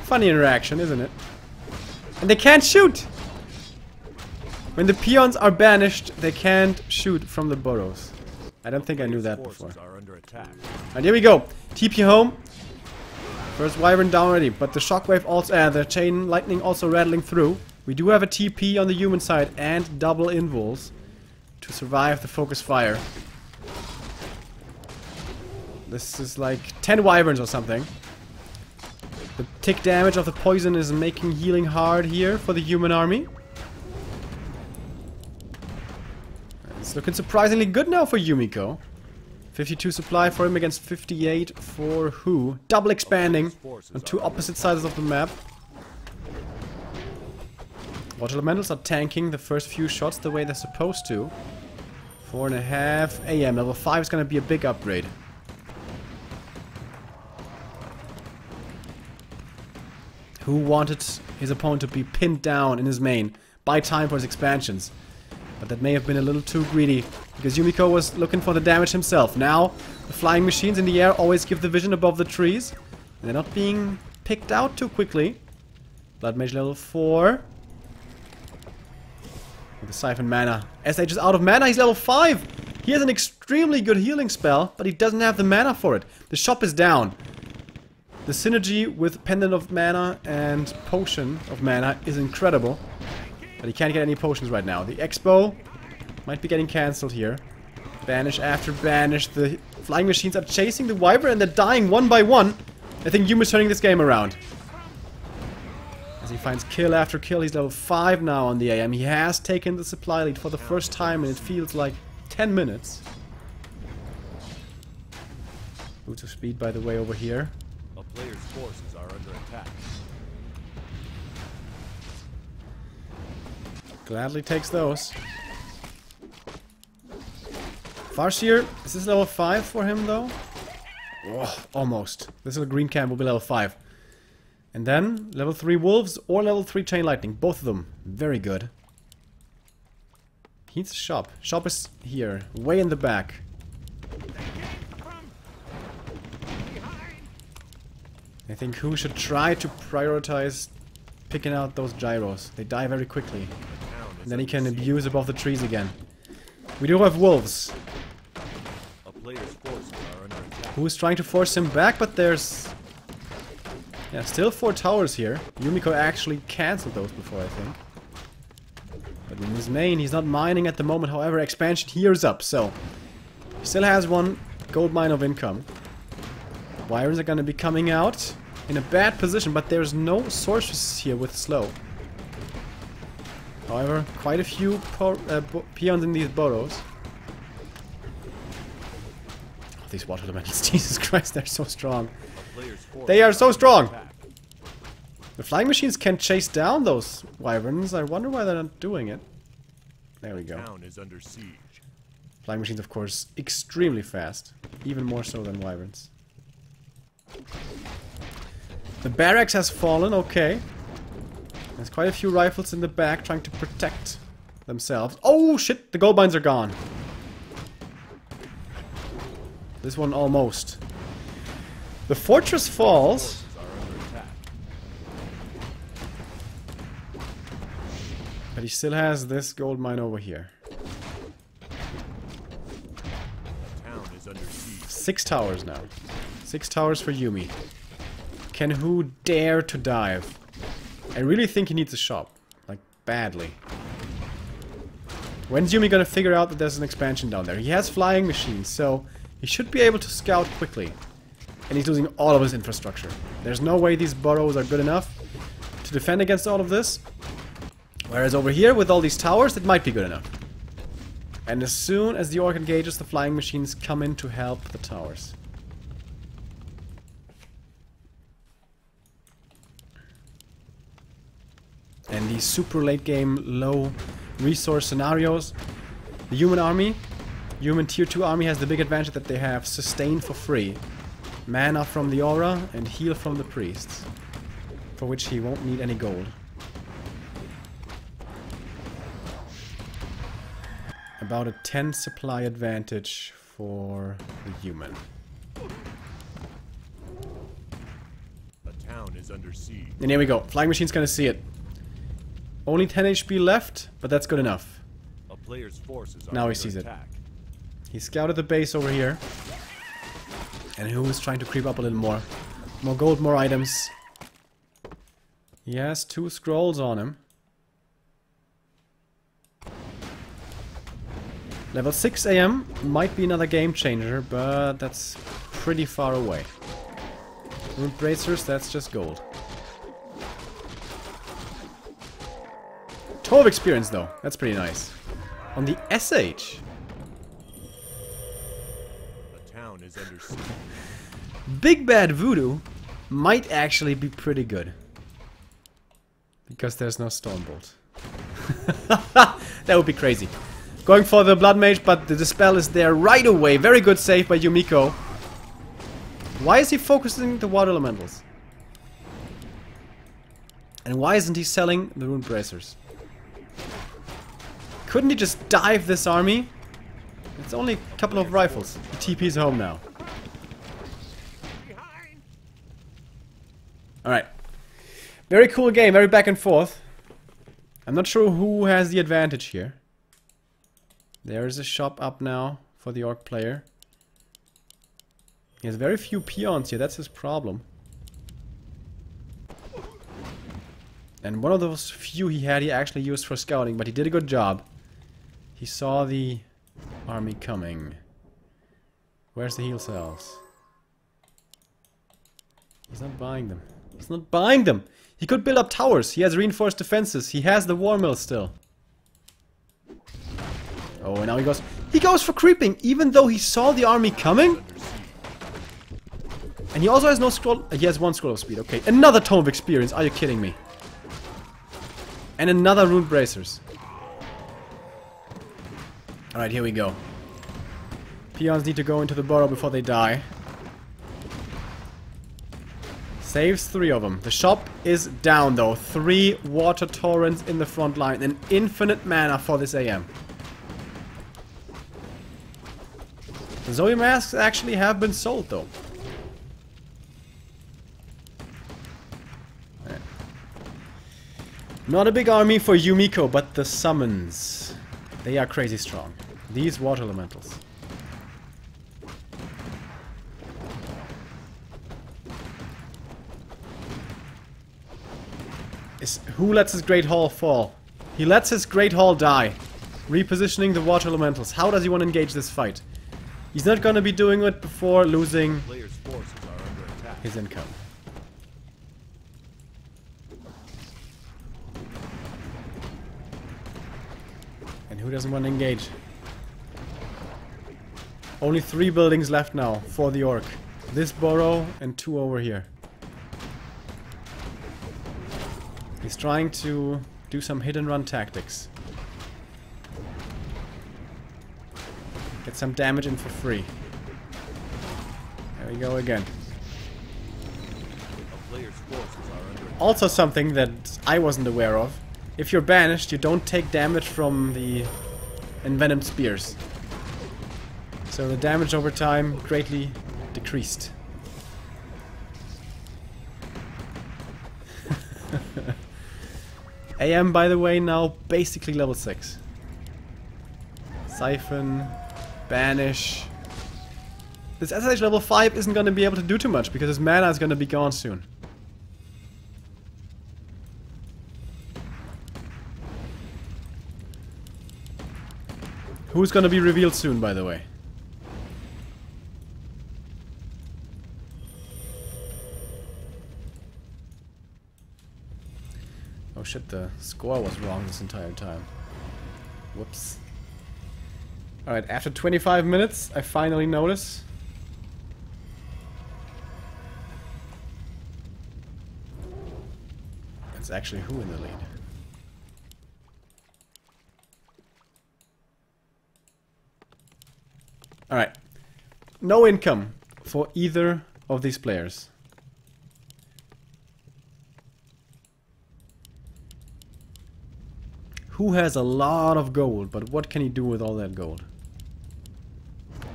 Funny interaction, isn't it? And they can't shoot! When the peons are banished, they can't shoot from the burrows. I don't think I knew that before. And here we go. TP home. First wyvern down already, but the shockwave also, the chain lightning also rattling through. We do have a TP on the human side and double invuls to survive the focus fire. This is like 10 wyverns or something. The tick damage of the poison is making healing hard here for the human army. It's looking surprisingly good now for Yumiko. 52 supply for him against 58 for WhO. Double expanding on 2 opposite sides of the map. Water elementals are tanking the first few shots the way they're supposed to. 4.5 AM. Level 5 is going to be a big upgrade. WhO wanted his opponent to be pinned down in his main. Buy time for his expansions. But that may have been a little too greedy, because Yumiko was looking for the damage himself. Now, the flying machines in the air always give the vision above the trees. And they're not being picked out too quickly. Blood Mage level 4. With the Siphon mana. SH is out of mana, he's level 5! He has an extremely good healing spell, but he doesn't have the mana for it. The shop is down. The synergy with Pendant of Mana and Potion of Mana is incredible. But he can't get any potions right now. The Expo might be getting cancelled here. Banish after banish. The flying machines are chasing the Wyvern and they're dying one by one. I think Yumi's turning this game around. As he finds kill after kill, he's level 5 now on the AM. He has taken the supply lead for the first time and it feels like 10 minutes. Boots of Speed, by the way, over here. A player's forces are under attack. Gladly takes those. Farseer, is this level 5 for him though? Oh, almost. This little green camp will be level 5. And then level 3 Wolves or level 3 Chain Lightning. Both of them. Very good. He needs a shop. Shop is here. Way in the back. I think who should try to prioritize picking out those gyros. They die very quickly. And then he can abuse above the trees again. We do have wolves. Who's trying to force him back, but there's... yeah, still 4 towers here. Yumiko actually cancelled those before, I think. But in his main, he's not mining at the moment. However, expansion here's up, so... he still has 1 gold mine of income. Wyrens are gonna be coming out in a bad position, but there's no sorceresses here with slow. However, quite a few peons in these burrows. Oh, these water elementals, Jesus Christ, they're so strong. They are so strong! The flying machines can chase down those wyverns. I wonder why they're not doing it. There we go. Flying machines, of course, extremely fast. Even more so than wyverns. The barracks has fallen, okay. There's quite a few rifles in the back trying to protect themselves. Oh shit, the gold mines are gone. This one almost. The fortress falls. But he still has this gold mine over here. 6 towers now. 6 towers for Yumi. Can who dare to dive? I really think he needs a shop. Like, badly. When's Yumi gonna figure out that there's an expansion down there? He has flying machines, so he should be able to scout quickly. And he's losing all of his infrastructure. There's no way these burrows are good enough to defend against all of this. Whereas over here, with all these towers, it might be good enough. And as soon as the orc engages, the flying machines come in to help the towers. And these super late game, low resource scenarios, the human army, human tier 2 army has the big advantage that they have sustain for free. Mana from the aura and heal from the priests. For which he won't need any gold. About a 10 supply advantage for the human. The town is under siege. And here we go. Flying machine's gonna see it. Only 10 HP left, but that's good enough. A player's forces are now he under sees attack. It. He scouted the base over here. And who is trying to creep up a little more. More gold, more items. He has 2 scrolls on him. Level 6 AM might be another game changer, but that's pretty far away. Rune bracers, that's just gold. 12 experience though, that's pretty nice. On the SH. The town is under siege. Big Bad Voodoo might actually be pretty good. Because there's no Stormbolt. That would be crazy. Going for the Blood Mage, but the Dispel is there right away. Very good save by Yumiko. Why is he focusing the Water Elementals? And why isn't he selling the Rune Bracers? Couldn't he just dive this army? It's only a couple of rifles. He TP's home now. Alright. Very cool game, very back and forth. I'm not sure who has the advantage here. There's a shop up now for the orc player. He has very few peons here, that's his problem. And one of those few he had, he actually used for scouting, but he did a good job. He saw the army coming. Where's the heal cells? He's not buying them. He's not buying them! He could build up towers. He has reinforced defenses. He has the war mill still. Oh, and now he goes... He goes for creeping, even though he saw the army coming? And he also has no scroll... He has one scroll of speed. Okay, another tome of experience. Are you kidding me? And another rune bracers. Alright, here we go. Peons need to go into the burrow before they die. Saves 3 of them. The shop is down though. 3 water torrents in the front line. And infinite mana for this AM. The Zoe masks actually have been sold though. Right. Not a big army for Yumiko, but the summons. They are crazy strong. These water elementals. Who lets his Great Hall fall? He lets his Great Hall die. Repositioning the water elementals. How does he want to engage this fight? He's not going to be doing it before losing his income. And who doesn't want to engage? Only 3 buildings left now for the orc. This burrow and 2 over here. He's trying to do some hit and run tactics. Get some damage in for free. There we go again. Also something that I wasn't aware of. If you're banished, you don't take damage from the envenomed spears. So the damage over time greatly decreased. AM, by the way, now basically level 6. Siphon, banish. This SH level 5 isn't going to be able to do too much because his mana is going to be gone soon. Who's going to be revealed soon, by the way? Oh shit, the score was wrong this entire time. Whoops. Alright, after 25 minutes, I finally notice. It's actually who in the lead? Alright. No income for either of these players. Who has a lot of gold, but what can he do with all that gold?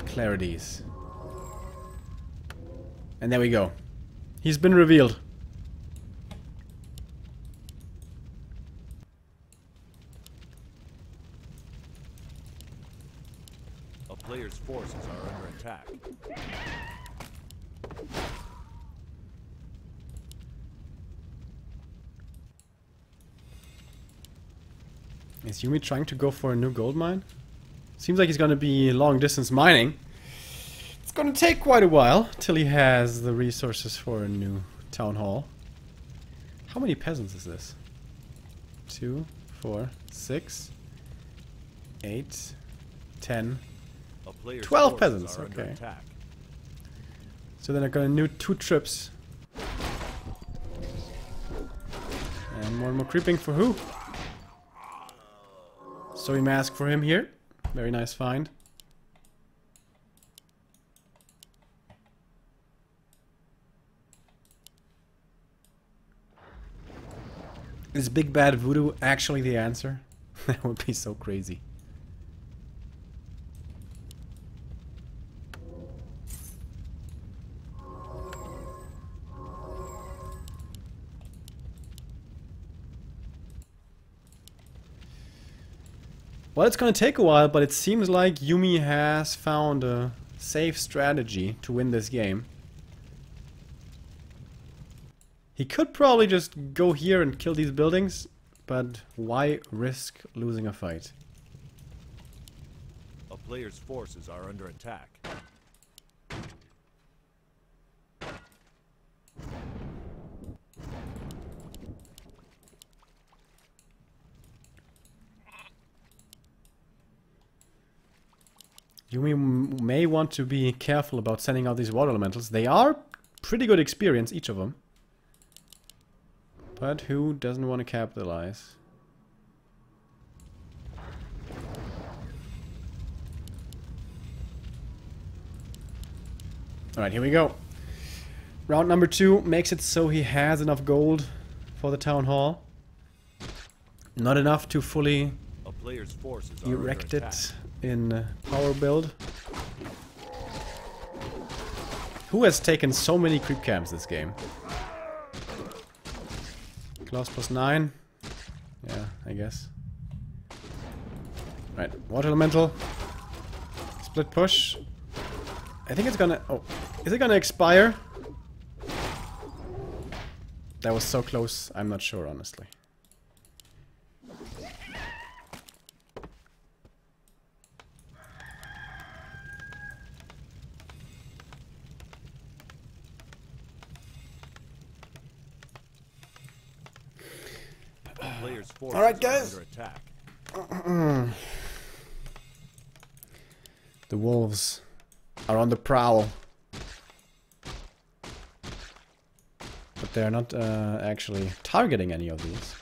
Clarities. And there we go. He's been revealed. A player's forces are under attack. Is Yumi trying to go for a new gold mine? Seems like he's gonna be long distance mining. It's gonna take quite a while till he has the resources for a new town hall. How many peasants is this? 2, 4, 6, 8, 10, 12 peasants. Okay. So then I'm gonna need 2 trips. And more creeping for who? Story mask for him here. Very nice find. Is big bad voodoo actually the answer? That would be so crazy. Well, it's gonna take a while, but it seems like Yumi has found a safe strategy to win this game. He could probably just go here and kill these buildings, but why risk losing a fight? A player's forces are under attack. Yumi may want to be careful about sending out these water elementals. They are pretty good experience, each of them. But who doesn't want to capitalize? Alright, here we go. Round number 2 makes it so he has enough gold for the town hall. Not enough to fully A player's forces are erect under attack. it in power build. Who has taken so many creep camps this game? Claws +9. Yeah, I guess. Right, water elemental. Split push. I think it's gonna... Oh, is it gonna expire? That was so close, I'm not sure, honestly. A player's forces All right, are guys. under attack. The wolves are on the prowl. But they're not actually targeting any of these.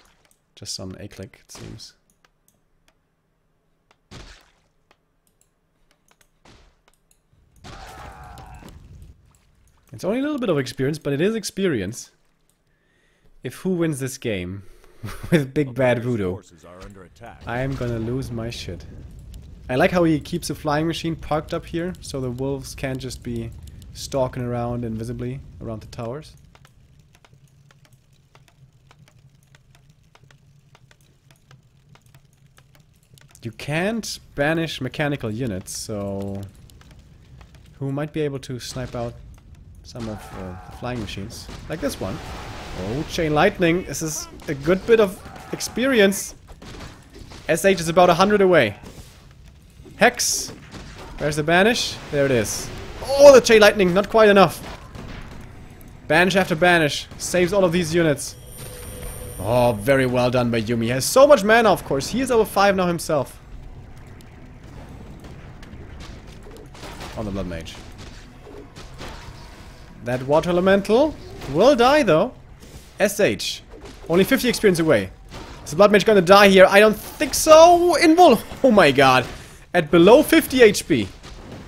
Just some A-click, it seems. It's only a little bit of experience, but it is experience. If who wins this game with big bad WhO, Forces are under attack. I am gonna lose my shit. I like how he keeps a flying machine parked up here, so the wolves can't just be stalking around invisibly around the towers. You can't banish mechanical units, so who might be able to snipe out some of the flying machines, like this one. Oh, chain lightning! This is a good bit of experience. SH is about 100 away. Hex! Where's the banish? There it is. Oh, the chain lightning! Not quite enough. Banish after banish. Saves all of these units. Oh, very well done by Yumi. He has so much mana, of course. He is over 5 now himself. On the Blood Mage. That water elemental will die, though. SH. Only 50 experience away. Is the Blood Mage gonna die here? I don't think so. Invul. Oh my god. At below 50 HP.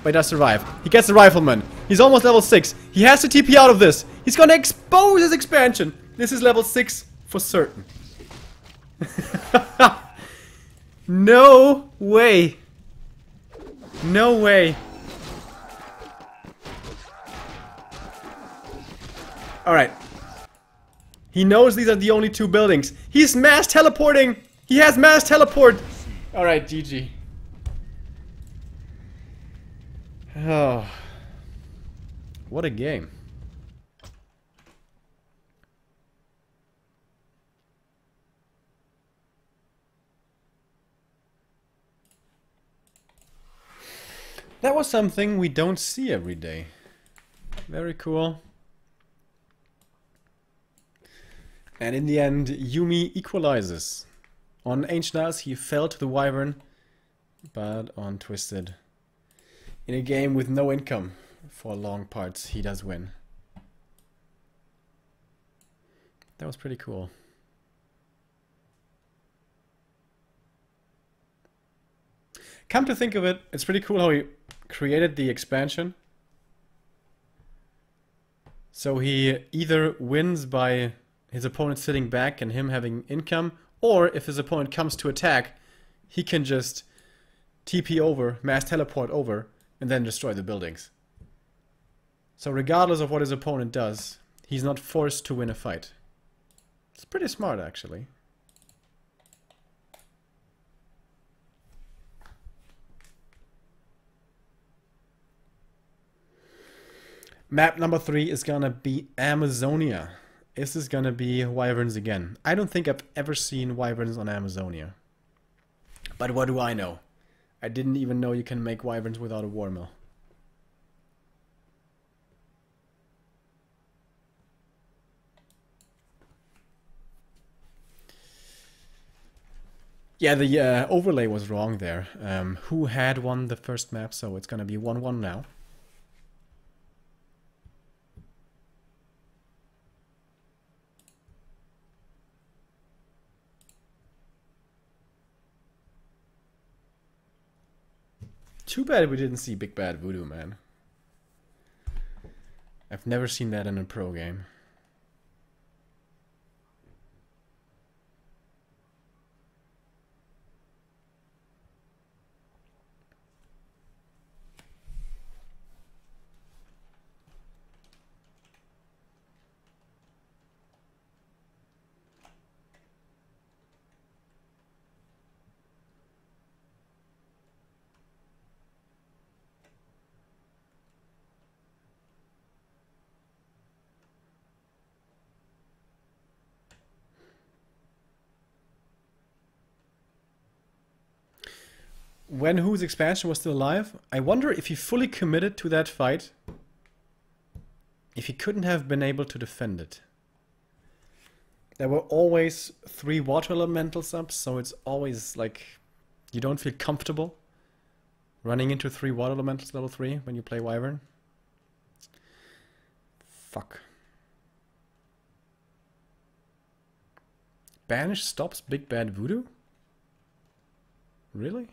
But he does survive. He gets the Rifleman. He's almost level 6. He has to TP out of this. He's gonna expose his expansion. This is level 6 for certain. No way. No way. Alright. He knows these are the only 2 buildings. He's mass teleporting! He has mass teleport! Alright, GG. Oh. What a game. That was something we don't see every day. Very cool. And in the end, Yumi equalizes. On Ancient Isles, he fell to the Wyvern, but on Twisted, in a game with no income for long parts, he does win. That was pretty cool. Come to think of it, it's pretty cool how he created the expansion. So he either wins by his opponent sitting back and him having income, or if his opponent comes to attack, he can just TP over, mass teleport over, and then destroy the buildings. So regardless of what his opponent does, he's not forced to win a fight. It's pretty smart, actually. Map number 3 is gonna be Amazonia. Is this gonna be wyverns again? I don't think I've ever seen wyverns on Amazonia. But what do I know? I didn't even know you can make wyverns without a war mill. Yeah, the overlay was wrong there. WhO had won the first map, so it's gonna be 1-1 now. Too bad we didn't see Big Bad Voodoo, man. I've never seen that in a pro game. When WhO's expansion was still alive, I wonder if he fully committed to that fight, if he couldn't have been able to defend it. There were always 3 water elementals up, so it's always like you don't feel comfortable running into 3 water elementals level 3 when you play Wyvern. Fuck. Banish stops Big Bad Voodoo? Really?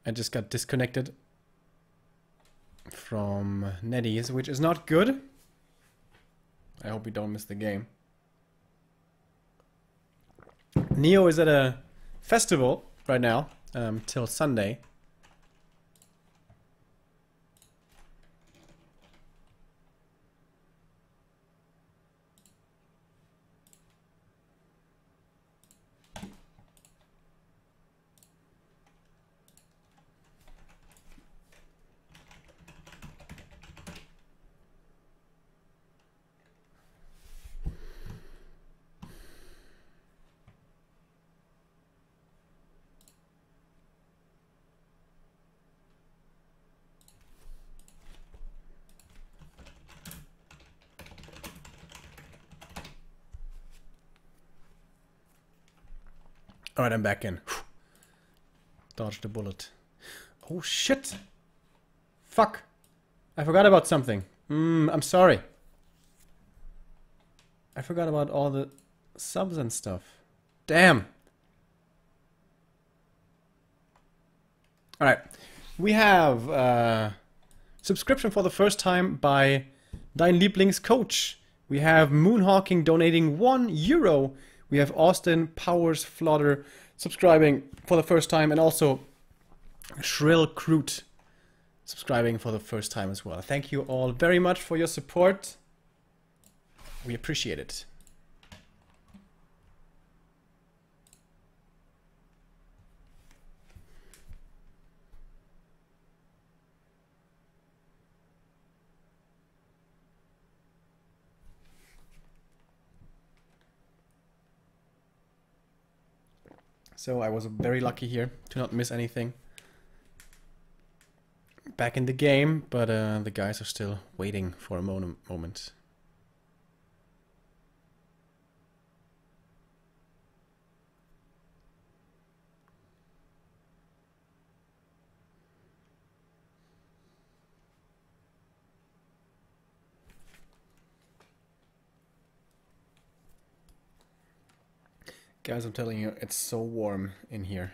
I just got disconnected from NetEase, which is not good. I hope we don't miss the game. Neo is at a festival right now, till Sunday. Alright, I'm back in. Dodged a bullet. Oh shit! Fuck! I forgot about something. I'm sorry. I forgot about all the subs and stuff. Damn! Alright. We have subscription for the first time by Dein Lieblingscoach. We have Moonhawking donating €1. We have Austin Powers Flodder subscribing for the first time, and also Shrill Crute subscribing for the first time as well. Thank you all very much for your support. We appreciate it. So I was very lucky here to not miss anything back in the game, but the guys are still waiting for a moment. Guys, I'm telling you, it's so warm in here.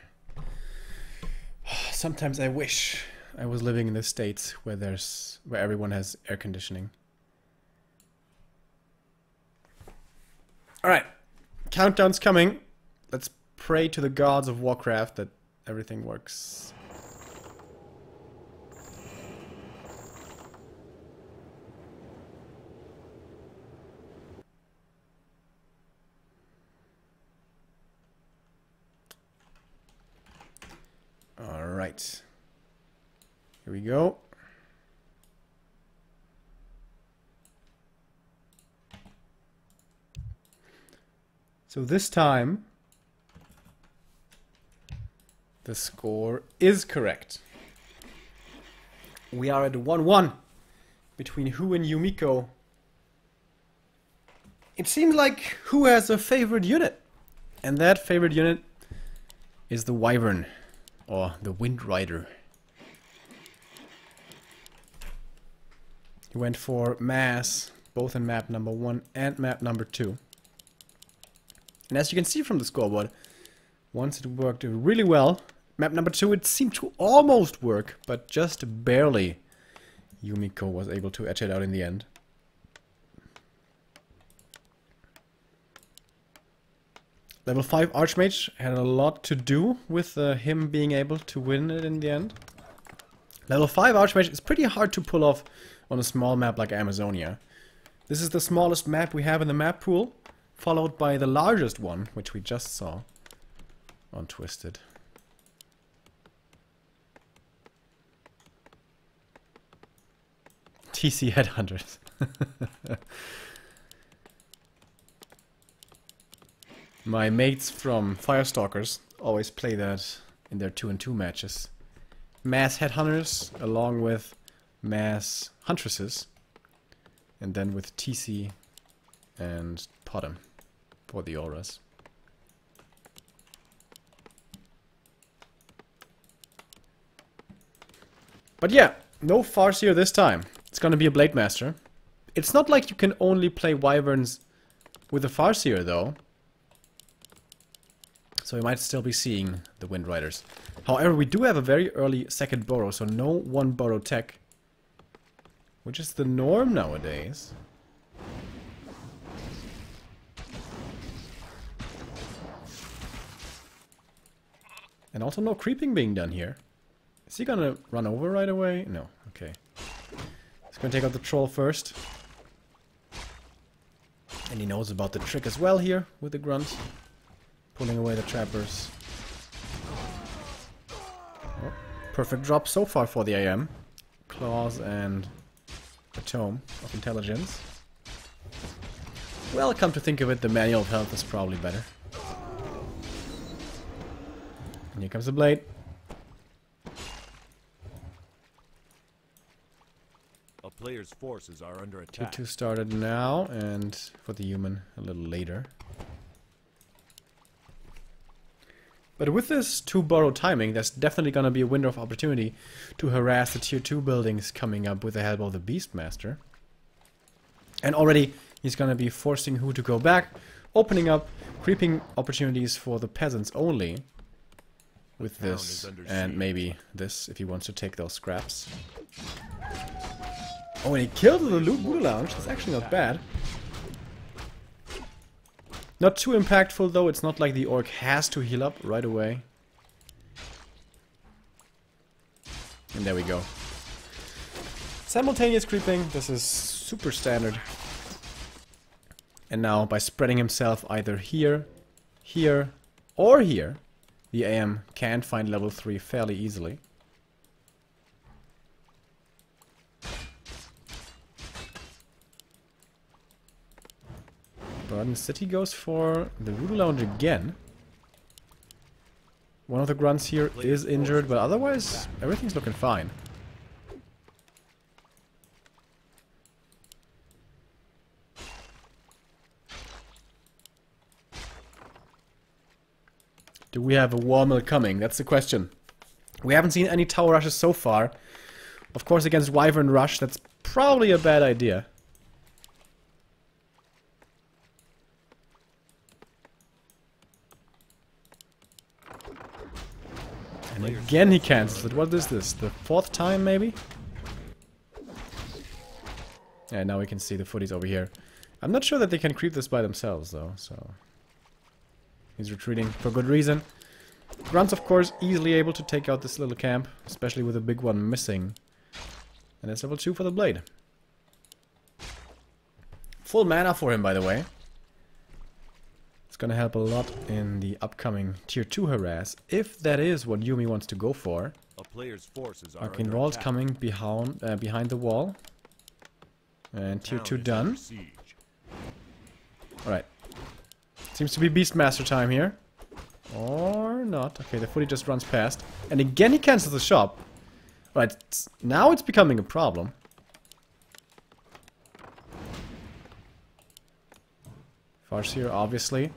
Sometimes I wish I was living in the States where everyone has air conditioning. Alright. Countdown's coming. Let's pray to the gods of Warcraft that everything works. Alright. Here we go. So this time, the score is correct. We are at 1-1 between WhO and Yumiko. It seems like WhO has a favorite unit. And that favorite unit is the Wyvern, or the Wind Rider. He went for mass, both in map number 1 and map number 2. And as you can see from the scoreboard, once it worked really well. Map number 2, it seemed to almost work, but just barely. Yumiko was able to edge it out in the end. Level 5 Archmage had a lot to do with him being able to win it in the end. Level 5 Archmage is pretty hard to pull off on a small map like Amazonia. This is the smallest map we have in the map pool, followed by the largest one, which we just saw on Twisted. TC Headhunters. My mates from Firestalkers always play that in their 2-on-2 matches. Mass Headhunters along with Mass Huntresses. And then with TC and Potom for the auras. But yeah, no Farseer this time. It's gonna be a Blade Master. It's not like you can only play Wyverns with a Farseer though. So we might still be seeing the Wind Riders. However, we do have a very early second burrow, so no one burrow tech. Which is the norm nowadays. And also no creeping being done here. Is he gonna run over right away? No, okay. He's gonna take out the troll first. And he knows about the trick as well here with the grunt. Pulling away the trappers. Oh, perfect drop so far for the AM. Claws and a tome of intelligence. Well, come to think of it, the manual of health is probably better. And here comes the blade. A player's forces are under attack. T2 started now, and for the human a little later. But with this 2-burrow timing, there's definitely going to be a window of opportunity to harass the tier 2 buildings coming up with the help of the Beastmaster. And already he's going to be forcing WhO to go back, opening up creeping opportunities for the peasants only. With this, and maybe this, if he wants to take those scraps. Oh, and he killed the Voodoo Lounge. That's actually not bad. Not too impactful though, it's not like the orc has to heal up right away. And there we go. Simultaneous creeping, this is super standard. And now by spreading himself either here, here, or here, the AM can find level 3 fairly easily. Garden City goes for the Voodoo Lounge again. One of the grunts here is injured, but otherwise everything's looking fine. Do we have a War Mill coming? That's the question. We haven't seen any tower rushes so far. Of course, against Wyvern Rush, that's probably a bad idea. And again he cancels it. What is this? The 4th time maybe? Yeah, now we can see the footies over here. I'm not sure that they can creep this by themselves though, so... He's retreating for good reason. Grunts, of course, easily able to take out this little camp, especially with a big one missing. And that's level 2 for the blade. Full mana for him, by the way. It's gonna help a lot in the upcoming tier 2 harass, if that is what Yumi wants to go for. A player's forces are Arcane under Wall's attack. coming behind the wall. And tier 2 done. Alright. Seems to be Beastmaster time here. Or not. Okay, the footy just runs past. And again he cancels the shop. Right, now it's becoming a problem. Farseer, obviously.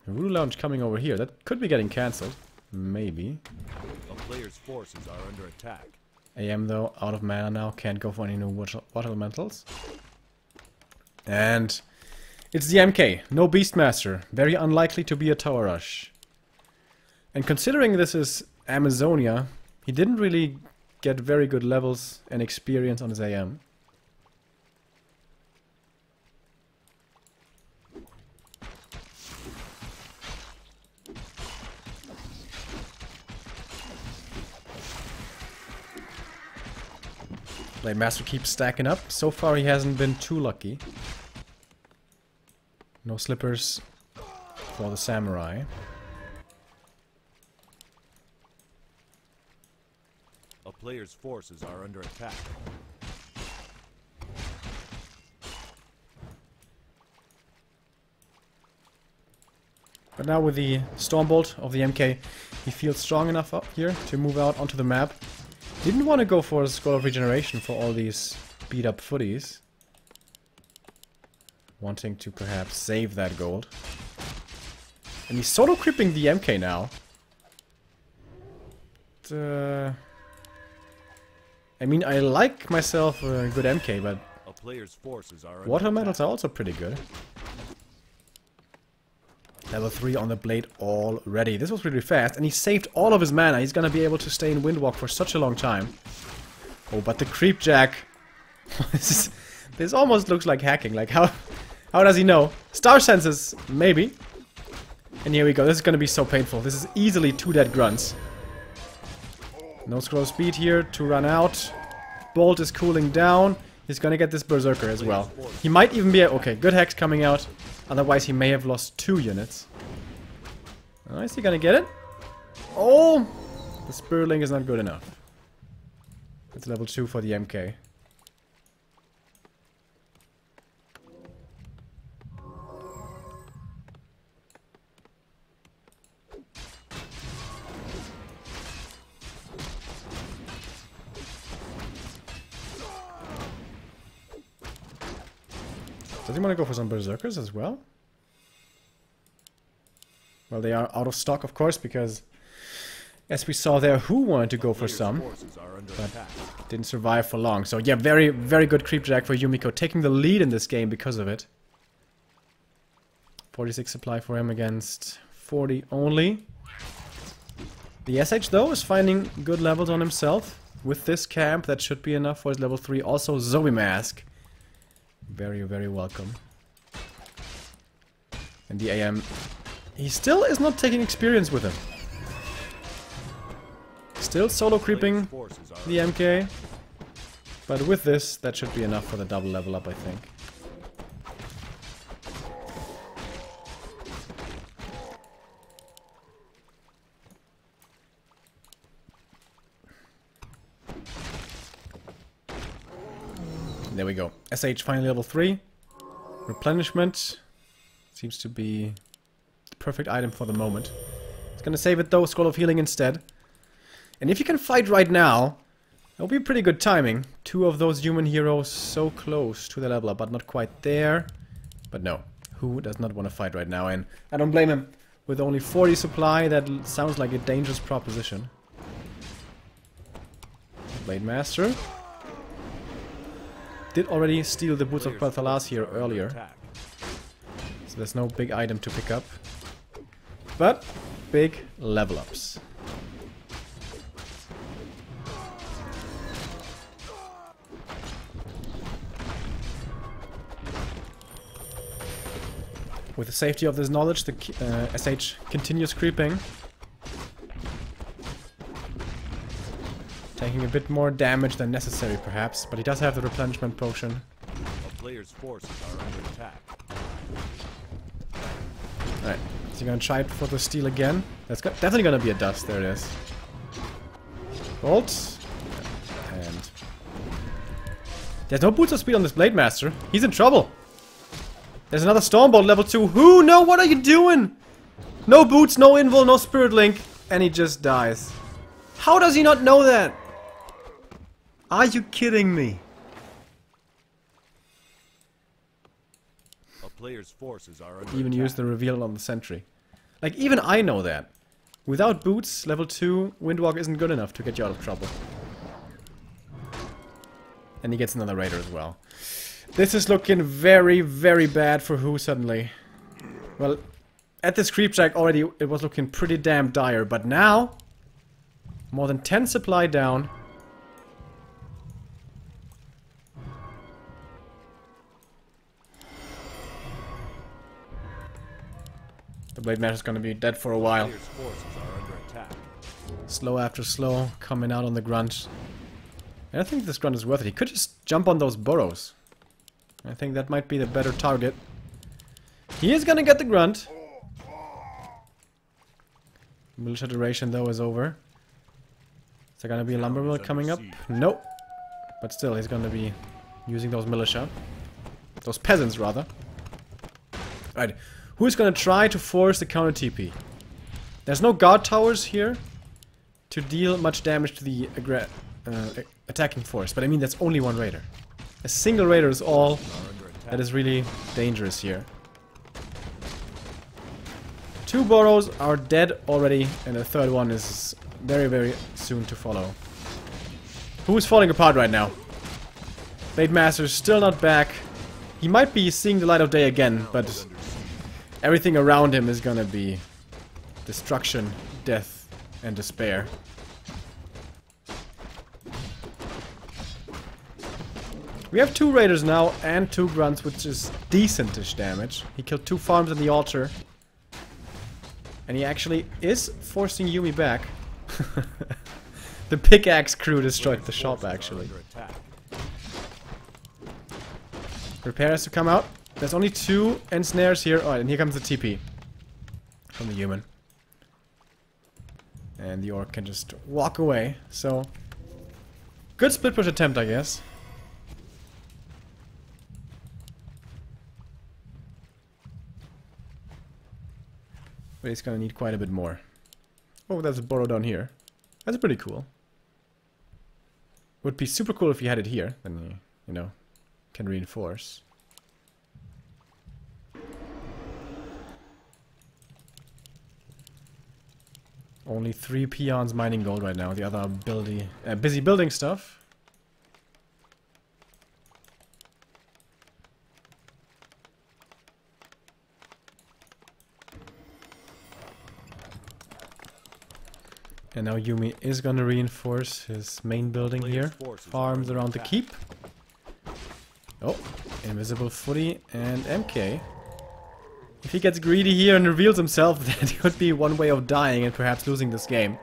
Voodoo Lounge coming over here. That could be getting cancelled. Maybe. A player's forces are under attack. AM, though, out of mana now. Can't go for any new water elementals. And it's the MK. No Beastmaster. Very unlikely to be a tower rush. And considering this is Amazonia, he didn't really get very good levels and experience on his AM. Blade Master keeps stacking up. So far he hasn't been too lucky. No slippers for the samurai. A player's forces are under attack. But now with the Stormbolt of the MK, he feels strong enough up here to move out onto the map. Didn't want to go for a Scroll of Regeneration for all these beat up footies. Wanting to perhaps save that gold. And he's solo creeping the MK now. I mean, I like myself a good MK, but A player's forces are under water attack. metals are also pretty good. Level 3 on the blade already. This was really fast, and he saved all of his mana. He's gonna be able to stay in Windwalk for such a long time. Oh, but the Creep Jack. This almost looks like hacking. Like, how does he know? Star Senses, maybe. And here we go. This is gonna be so painful. This is easily 2 dead grunts. No scroll speed here to run out. Bolt is cooling down. He's gonna get this Berserker as well. He might even be okay, good hex coming out. Otherwise he may have lost 2 units. Oh, is he gonna get it? Oh! The Spurling is not good enough. It's level 2 for the MK. Does he want to go for some Berserkers as well? Well, they are out of stock, of course, because as we saw there, WhO wanted to go for some, but didn't survive for long. So yeah, very, very good creep jack for Yumiko, taking the lead in this game because of it. 46 supply for him against 40 only. The SH, though, is finding good levels on himself. With this camp, that should be enough for his level 3. Also, Zoe Mask. Very, very welcome. And the AM, he still is not taking experience with him. Still solo creeping the MK. But with this, that should be enough for the double level up, I think. There we go. SH finally level 3. Replenishment. Seems to be the perfect item for the moment. It's gonna save it though, Scroll of Healing instead. And if you can fight right now, that'll be pretty good timing. 2 of those human heroes so close to the level up, but not quite there. But no, WhO does not want to fight right now, and I don't blame him. With only 40 supply, that sounds like a dangerous proposition. Blade Master. Did already steal the Boots of Quel'Thalas here earlier. So there's no big item to pick up. But big level ups. With the safety of this knowledge, the SH continues creeping. Taking a bit more damage than necessary, perhaps, but he does have the replenishment potion. A player's forces are under attack. Alright, is he gonna try it for the steal again? That's definitely gonna be a dust, there it is. Bolt. And... there's no boots of speed on this Blade Master. He's in trouble. There's another Stormbolt level 2. Who? No, what are you doing? No boots, no invul, no Spirit Link. And he just dies. How does he not know that? Are you kidding me? A player's forces are under Even attack. use the reveal on the sentry. Like, even I know that. Without boots, level 2, Windwalk isn't good enough to get you out of trouble. And he gets another Raider as well. This is looking very, very bad for WhO suddenly. Well, at this creep check already it was looking pretty damn dire, but now... more than 10 supply down. The Blade Master is going to be dead for a while. Player's forces are under attack. Slow after slow, coming out on the grunt. And I think this grunt is worth it. He could just jump on those burrows. I think that might be the better target. He is gonna get the grunt. Militia duration though is over. Is there gonna be a lumber mill coming up? Nope. But still, he's gonna be using those militia. Those peasants, rather. Right. Who's gonna try to force the counter TP? There's no guard towers here to deal much damage to the attacking force. But I mean, that's only one raider. A single raider is all that is really dangerous here. 2 burrows are dead already, and the third one is very, very soon to follow. Who is falling apart right now? Blade Master is still not back. He might be seeing the light of day again, but everything around him is gonna be destruction, death, and despair. We have 2 raiders now and 2 grunts, which is decentish damage. He killed 2 farms in the altar. And he actually is forcing Yumi back. The pickaxe crew destroyed the shop, actually. Repair has to come out. There's only 2 ensnares here. Alright, and here comes the TP. From the human. And the orc can just walk away. So, good split push attempt, I guess. But he's gonna need quite a bit more. Oh, there's a burrow down here. That's pretty cool. Would be super cool if you had it here. Then you know, can reinforce. Only 3 peons mining gold right now. The other are busy building stuff. And now Yumi is gonna reinforce his main building here. Farms around the keep. Oh, invisible footy and MK. If he gets greedy here and reveals himself, that could be one way of dying and perhaps losing this game.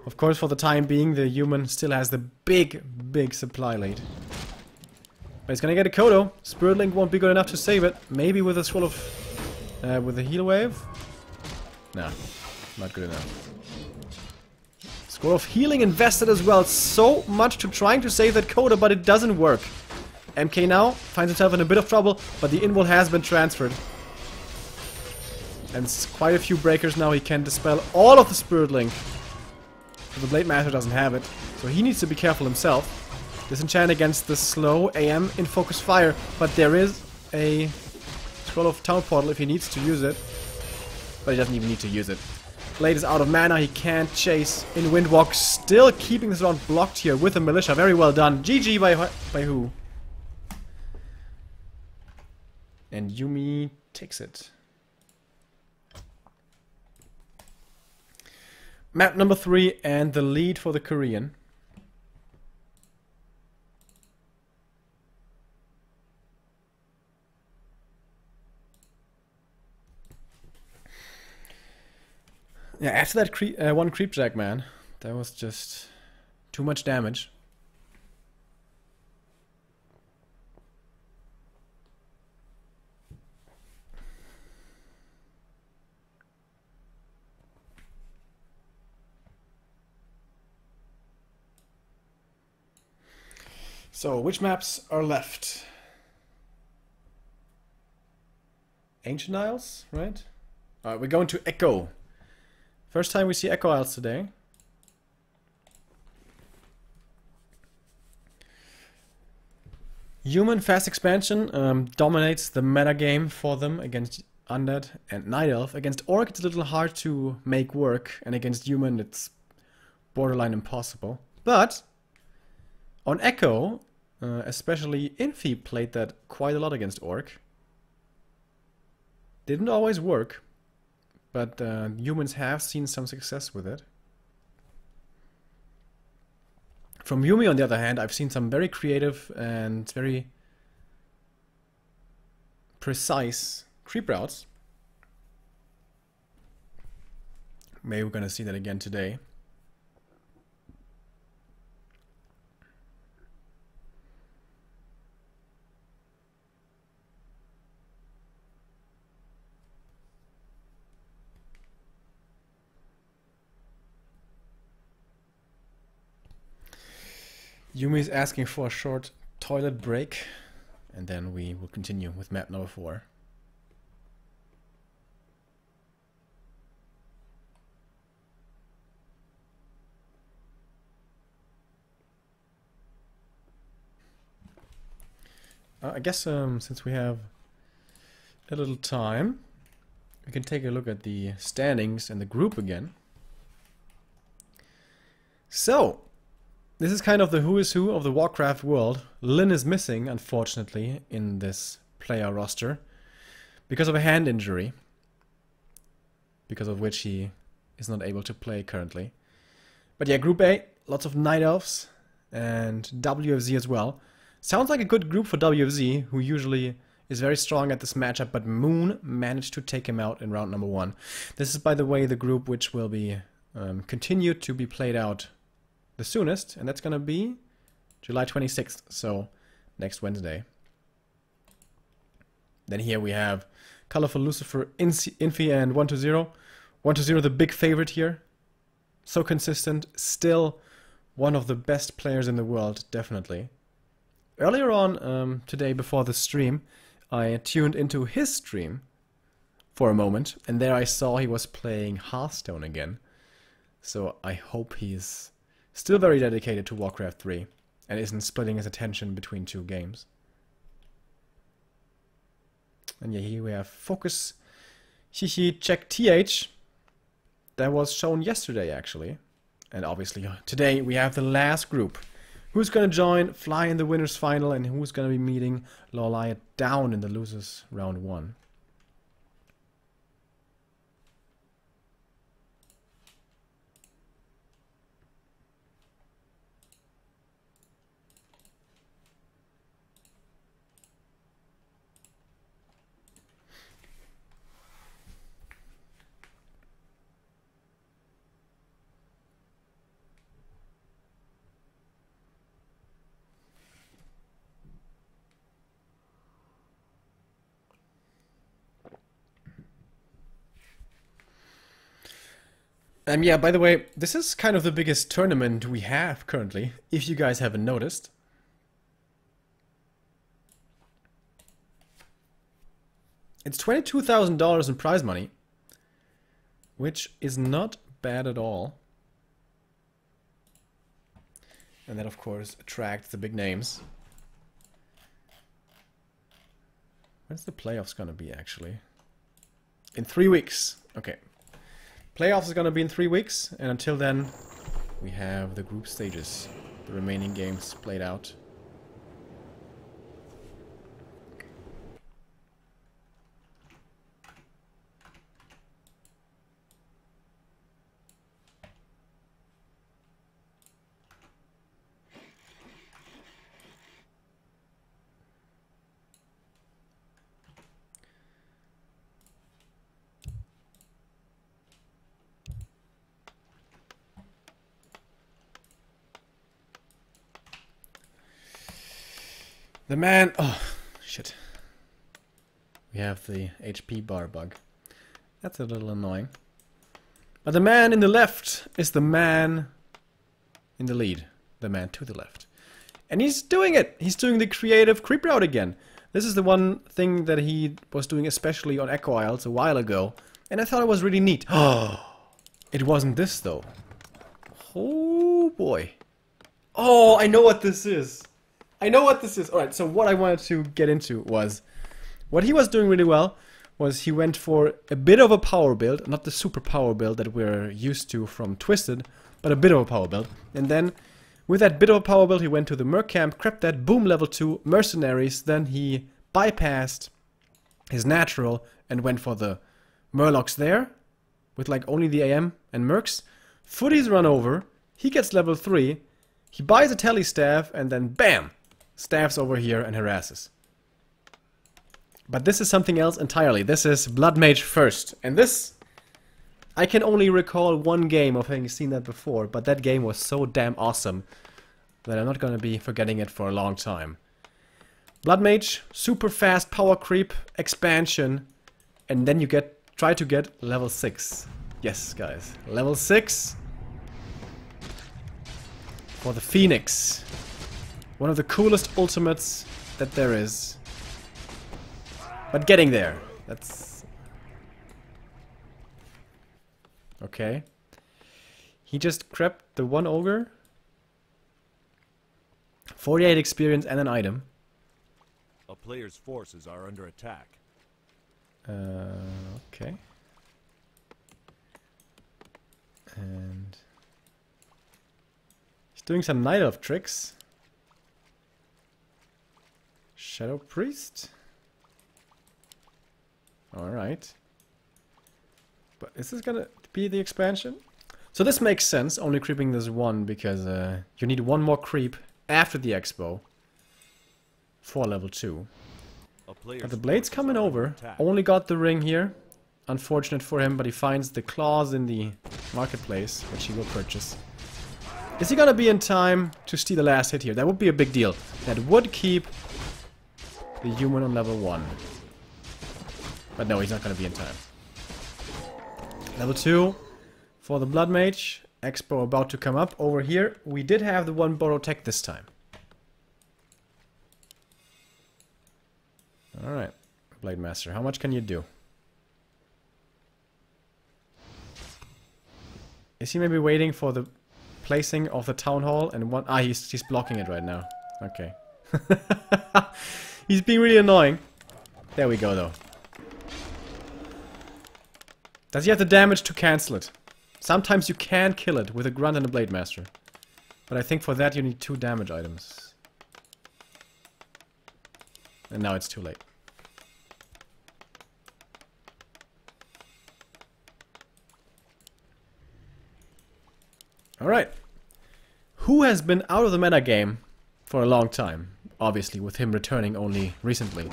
Of course, for the time being, the human still has the big supply lead. But he's gonna get a Kodo. Spirit Link won't be good enough to save it. Maybe with a scroll of... with a heal wave? Nah, not good enough. Scroll of healing invested as well. So much to trying to save that Kodo, but it doesn't work. MK now finds himself in a bit of trouble, but the invul has been transferred. And quite a few breakers now. He can dispel all of the Spirit Link. The Blade Master doesn't have it, so he needs to be careful himself. Disenchant against the slow AM in focus fire, but there is a Scroll of Town Portal if he needs to use it. But he doesn't even need to use it. Blade is out of mana, he can't chase in Windwalk, still keeping this round blocked here with the militia. Very well done. GG by WhO. And Yumi takes it. Map number 3 and the lead for the Korean. Yeah, after that one creep jack, man, that was just too much damage. So, which maps are left? Ancient Isles, right? Alright, we're going to Echo. First time we see Echo Isles today. Human fast expansion dominates the meta game for them against Undead and Night Elf. Against Orc it's a little hard to make work, and against Human it's borderline impossible. But on Echo, especially Infi played that quite a lot against Orc. Didn't always work, but humans have seen some success with it. From Yumi, on the other hand, I've seen some very creative and very precise creep routes. Maybe we're gonna see that again today. Yumi is asking for a short toilet break, and then we will continue with map number 4. I guess since we have a little time, we can take a look at the standings and the group again. So, this is kind of the who is who of the Warcraft world. Lyn is missing, unfortunately, in this player roster because of a hand injury, because of which he is not able to play currently. But yeah, Group A, lots of Night Elves and WFZ as well. Sounds like a good group for WFZ, who usually is very strong at this matchup, but Moon managed to take him out in round number 1. This is, by the way, the group which will be continued to be played out the soonest, and that's going to be July 26th, so next Wednesday. Then here we have Colorful Lucifer, Infi, and 120. 120, the big favorite here. So consistent, still one of the best players in the world, definitely. Earlier on today, before the stream, I tuned into his stream for a moment, and there I saw he was playing Hearthstone again. So I hope he's still very dedicated to Warcraft 3 and isn't splitting his attention between 2 games. And yeah, here we have Focus Hihi Check TH. That was shown yesterday, actually. And obviously today we have the last group. Who's going to join, fly in the winners final, and who's going to be meeting Lorelei down in the losers round 1. Yeah, by the way, this is kind of the biggest tournament we have currently, if you guys haven't noticed. It's $22,000 in prize money, which is not bad at all. And that, of course, attracts the big names. When's the playoffs gonna be, actually? In 3 weeks. Okay. Playoffs is gonna be in 3 weeks, and until then, we have the group stages, the remaining games played out. The man... Oh, shit. We have the HP bar bug. That's a little annoying. But the man in the left is the man in the lead. The man to the left. And he's doing it! He's doing the creative creep route again. This is the one thing that he was doing especially on Echo Isles a while ago. And I thought it was really neat. Oh, it wasn't this though. Oh boy. Oh, I know what this is. I know what this is. Alright, so what I wanted to get into was... What he was doing really well was he went for a bit of a power build. Not the super power build that we're used to from Twisted, but a bit of a power build. And then, with that bit of a power build, he went to the Merc camp, crept that, boom, level 2, mercenaries. Then he bypassed his natural and went for the Murlocs there, with like only the AM and Mercs. Footies run over, he gets level 3, he buys a tele staff, and then BAM! Staffs over here and harasses. But this is something else entirely. This is Blood Mage first. And this, I can only recall one game of having seen that before, but that game was so damn awesome that I'm not going to be forgetting it for a long time. Blood Mage, super fast power creep, expansion, and then you try to get level 6. Yes, guys, level 6 for the Phoenix. One of the coolest ultimates that there is. But getting there, that's... Okay. He just crept the one ogre. 48 experience and an item. A player's forces are under attack. Okay. And... he's doing some Night Elf tricks. Shadow Priest. Alright. But is this gonna be the expansion? So this makes sense, only creeping this one, because you need one more creep after the expo for level 2. But the blade's coming over. Only got the ring here. Unfortunate for him, but he finds the claws in the marketplace, which he will purchase. Is he gonna be in time to steal the last hit here? That would be a big deal. That would keep the human on level 1. But no, he's not going to be in time. Level 2 for the Blood Mage. Expo about to come up. Over here, we did have the one borrow tech this time. Alright. Blade Master, how much can you do? Is he maybe waiting for the placing of the Town Hall? And one... Ah, he's blocking it right now. Okay. He's being really annoying. There we go, though. Does he have the damage to cancel it? Sometimes you can kill it with a Grunt and a Blade Master. But I think for that you need 2 damage items. And now it's too late. Alright. Who has been out of the meta game for a long time? Obviously, with him returning only recently.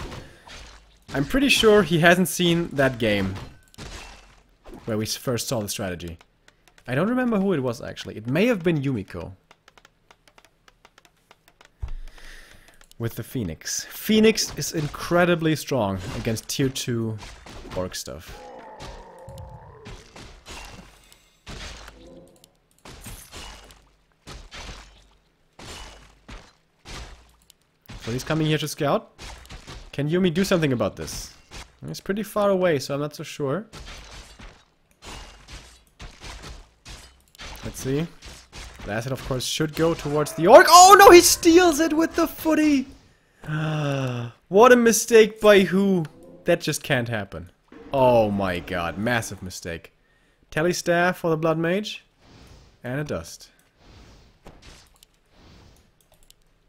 I'm pretty sure he hasn't seen that game where we first saw the strategy. I don't remember who it was actually. It may have been Yumiko. With the Phoenix. Phoenix is incredibly strong against tier 2 orc stuff. So he's coming here to scout. Can Yumi do something about this? He's pretty far away, so I'm not so sure. Let's see. The asset, of course, should go towards the orc. Oh no, he steals it with the footy! What a mistake by who? That just can't happen. Oh my god, massive mistake. Tele staff for the Blood Mage. And a dust.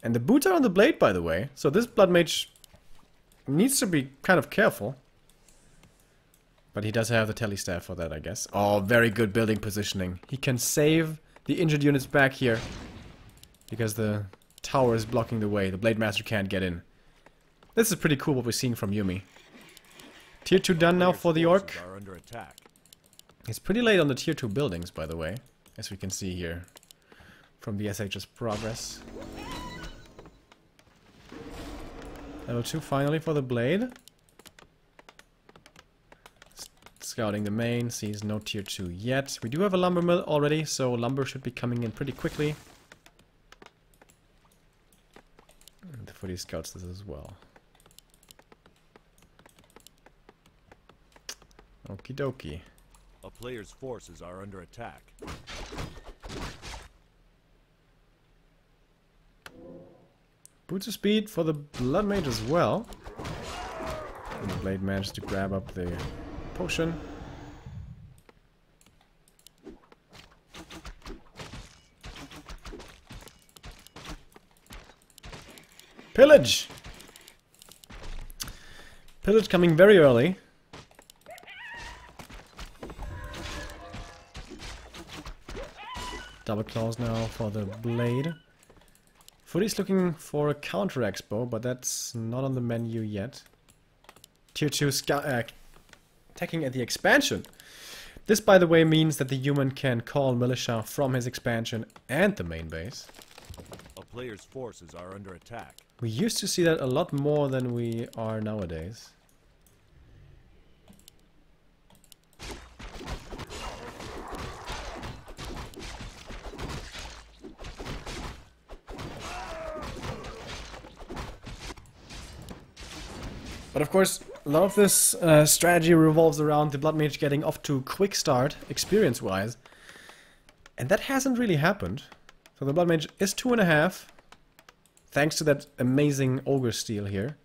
And the boots are on the blade, by the way. So this Blood Mage needs to be kind of careful. But he does have the tele staff for that, I guess. Oh, very good building positioning. He can save the injured units back here. Because the tower is blocking the way. The Blade Master can't get in. This is pretty cool what we're seeing from Yumi. Tier 2 done now for the orc. It's pretty late on the tier 2 buildings, by the way. As we can see here. From the SH's progress. Level 2 finally for the blade. Scouting the main, sees no tier 2 yet. We do have a lumber mill already, so lumber should be coming in pretty quickly. And the footy scouts this as well. Okie dokie. A player's forces are under attack. Boots of speed for the blood mage as well. And the blade managed to grab up the potion. Pillage! Pillage coming very early. Double claws now for the blade. Footy's looking for a counter expo, but that's not on the menu yet. Tier 2 attacking at the expansion. This, by the way, means that the human can call militia from his expansion and the main base. A player's forces are under attack. We used to see that a lot more than we are nowadays. But of course, a lot of this strategy revolves around the Blood Mage getting off to a quick start, experience-wise. And that hasn't really happened. So the Blood Mage is 2.5, thanks to that amazing Ogre Steel here.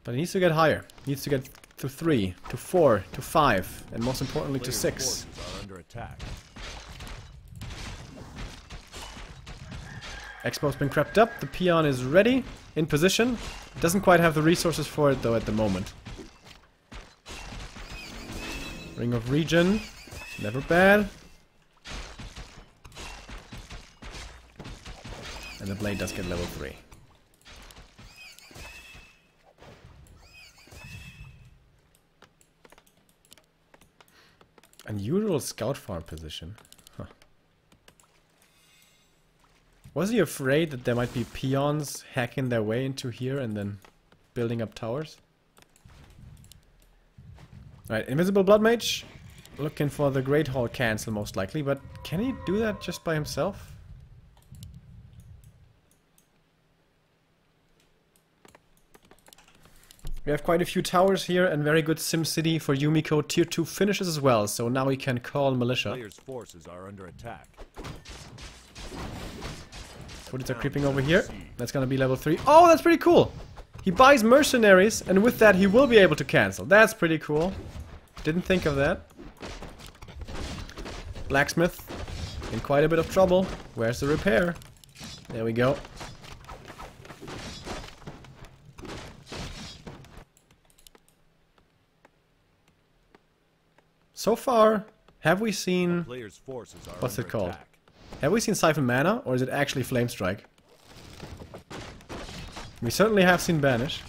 But he needs to get higher. He needs to get to 3, to 4, to 5, and most importantly to 6. Are under attack. Expo's been crept up, the peon is ready, in position. Doesn't quite have the resources for it though at the moment. Ring of Regen, never bad. And the blade does get level 3. Unusual scout farm position. Huh. Was he afraid that there might be peons hacking their way into here and then building up towers? Alright, Invisible Blood Mage. Looking for the Great Hall cancel most likely, but can he do that just by himself? We have quite a few towers here and very good SimCity for Yumiko tier 2 finishes as well, so now we can call militia. Player's forces are under attack. Footies are creeping over here. That's gonna be level 3. Oh, that's pretty cool! He buys mercenaries, and with that he will be able to cancel. That's pretty cool. Didn't think of that. Blacksmith in quite a bit of trouble. Where's the repair? There we go. So far, have we seen... Player's forces are What's under it called? attack. Have we seen Siphon Mana, or is it actually Flame Strike? We certainly have seen Banish.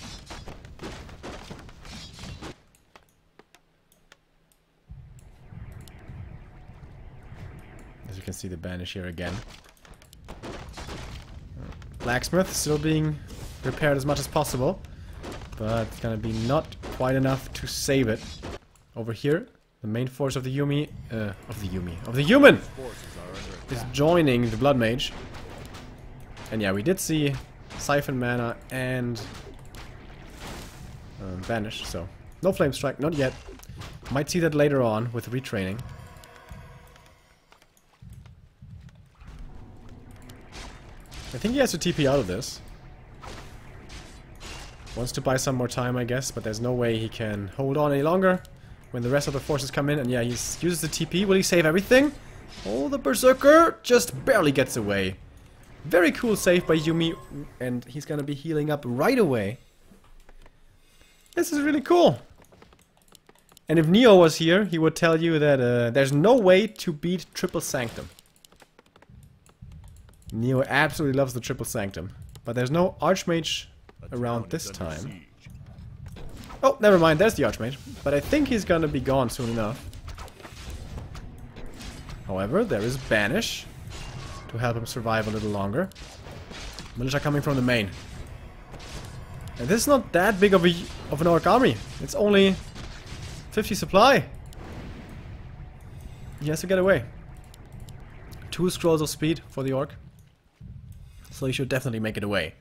As you can see the Banish here again. Blacksmith still being repaired as much as possible. But it's gonna be not quite enough to save it. Over here, the main force of the human is joining the Blood Mage. And yeah, we did see Siphon Mana and Banish, so no Flame Strike, not yet. Might see that later on with retraining. I think he has to TP out of this. Wants to buy some more time, I guess, but there's no way he can hold on any longer when the rest of the forces come in. And yeah, he uses the TP. Will he save everything? Oh, the Berserker just barely gets away. Very cool save by Yumi, and he's gonna be healing up right away. This is really cool. And if Neo was here, he would tell you that there's no way to beat Triple Sanctum. Neo absolutely loves the Triple Sanctum. But there's no Archmage around this time. Oh, never mind, there's the Archmage. But I think he's gonna be gone soon enough. However, there is Banish to help him survive a little longer. Militia coming from the main. And this is not that big of an orc army. It's only 50 supply. He has to get away. 2 scrolls of speed for the orc. So he should definitely make it away.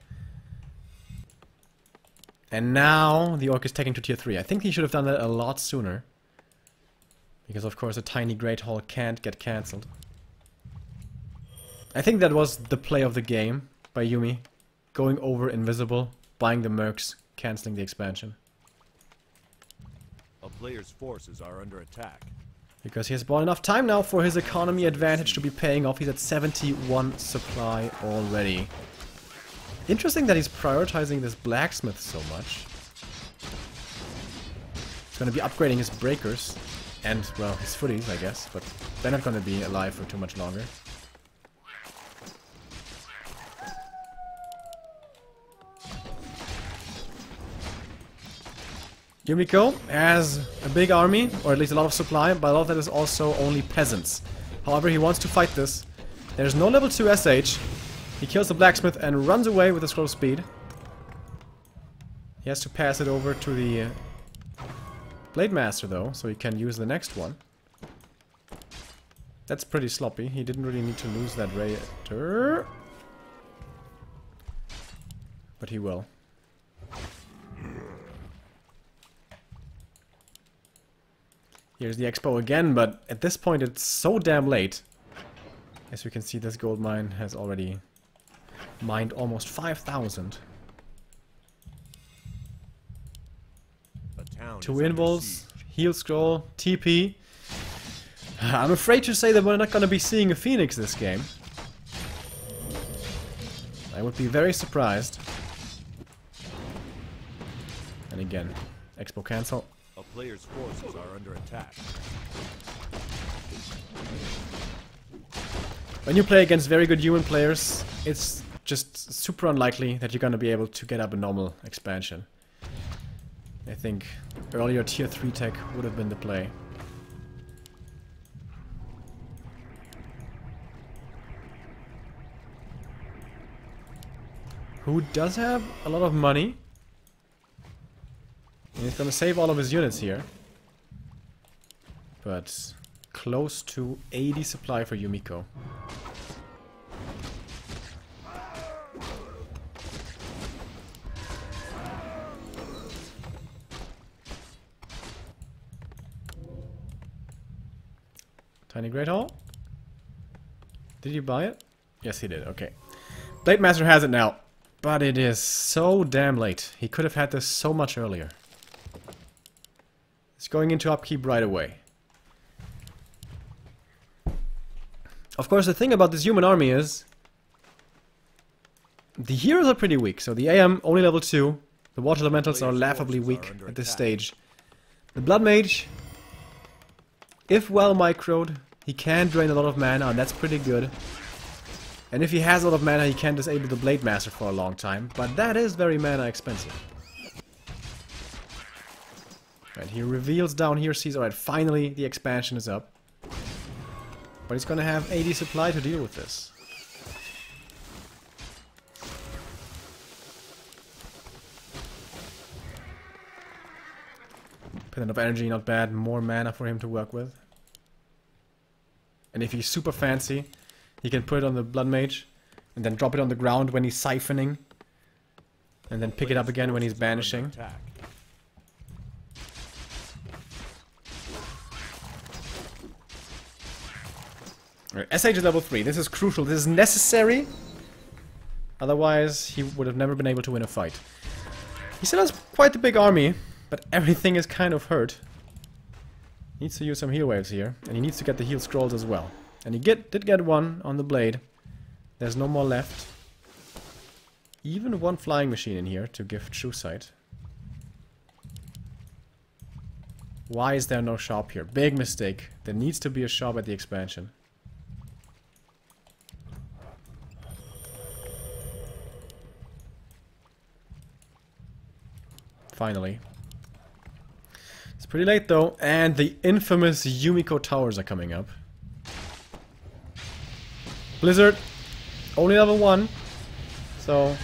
And now the orc is taking to tier 3. I think he should have done that a lot sooner. Because of course a tiny Great Hall can't get cancelled. I think that was the play of the game by Yumi. Going over invisible, buying the mercs, cancelling the expansion. A player's forces are under attack. Because he has bought enough time now for his economy advantage to be paying off. He's at 71 supply already. Interesting that he's prioritizing this blacksmith so much. He's going to be upgrading his breakers. And, well, his footies, I guess. But they're not going to be alive for too much longer. Yumiko has a big army, or at least a lot of supply, but a lot of that is also only peasants. However, he wants to fight this. There's no level 2 SH. He kills the blacksmith and runs away with a scroll of speed. He has to pass it over to the Blade Master though, so he can use the next one. That's pretty sloppy. He didn't really need to lose that Raider. But he will. Here's the expo again, but at this point it's so damn late. As you can see, this gold mine has already mined almost 5,000. 2 invols, heal scroll, TP. I'm afraid to say that we're not going to be seeing a Phoenix this game. I would be very surprised. And again, expo cancel. A player's forces are under attack. When you play against very good human players, it's just super unlikely that you're going to be able to get up a normal expansion. I think earlier tier 3 tech would have been the play. Who does have a lot of money. And he's gonna save all of his units here. But close to 80 supply for Yumiko. Tiny Great Hall? Did you buy it? Yes, he did. Okay. Blade Master has it now. But it is so damn late. He could have had this so much earlier. It's going into upkeep right away. Of course, the thing about this human army is the heroes are pretty weak. So the AM only level 2. The water elementals are laughably weak at this stage. The Blood Mage, if well microed, he can drain a lot of mana, and that's pretty good. And if he has a lot of mana, he can disable the Blade Master for a long time, but that is very mana expensive. Right, he reveals down here, sees, alright, finally the expansion is up. But he's gonna have 80 supply to deal with this. Pendant of Energy, not bad, more mana for him to work with. And if he's super fancy, he can put it on the Blood Mage, and then drop it on the ground when he's siphoning, and then pick it up again when he's banishing. Right, SH is level 3. This is crucial. This is necessary. Otherwise, he would have never been able to win a fight. He still has quite a big army, but everything is kind of hurt. Needs to use some heal waves here, and he needs to get the heal scrolls as well. And he did get one on the blade. There's no more left. Even one flying machine in here to give true sight. Why is there no shop here? Big mistake. There needs to be a shop at the expansion. Finally. It's pretty late though, and the infamous Yumiko towers are coming up. Blizzard, only level 1, so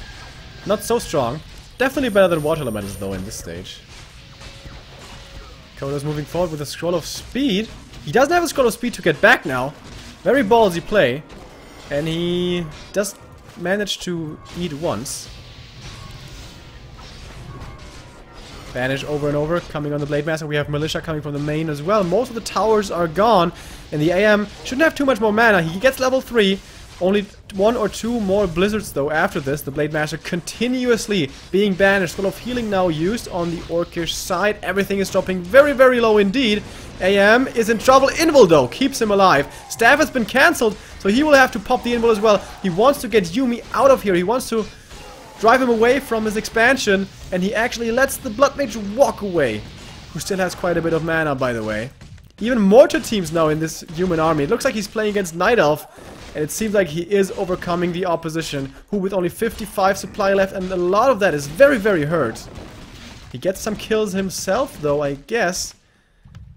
not so strong. Definitely better than water elementals though in this stage. Kodo's moving forward with a scroll of speed. He doesn't have a scroll of speed to get back now. Very ballsy play. And he does manage to eat once. Banish over and over, coming on the Blade Master. We have Militia coming from the main as well. Most of the towers are gone, and the AM shouldn't have too much more mana. He gets level 3. Only 1 or 2 more Blizzards though after this. The Blade Master continuously being banished. Full of healing now used on the Orcish side. Everything is dropping very, very low indeed. AM is in trouble. Invul though keeps him alive. Staff has been cancelled, so he will have to pop the Invul as well. He wants to get Yumi out of here. He wants to drive him away from his expansion, and he actually lets the Blood Mage walk away, who still has quite a bit of mana, by the way. Even Mortar teams now in this human army. It looks like he's playing against Night Elf, and it seems like he is overcoming the opposition, who with only 55 supply left, and a lot of that is very, very hurt. He gets some kills himself, though, I guess,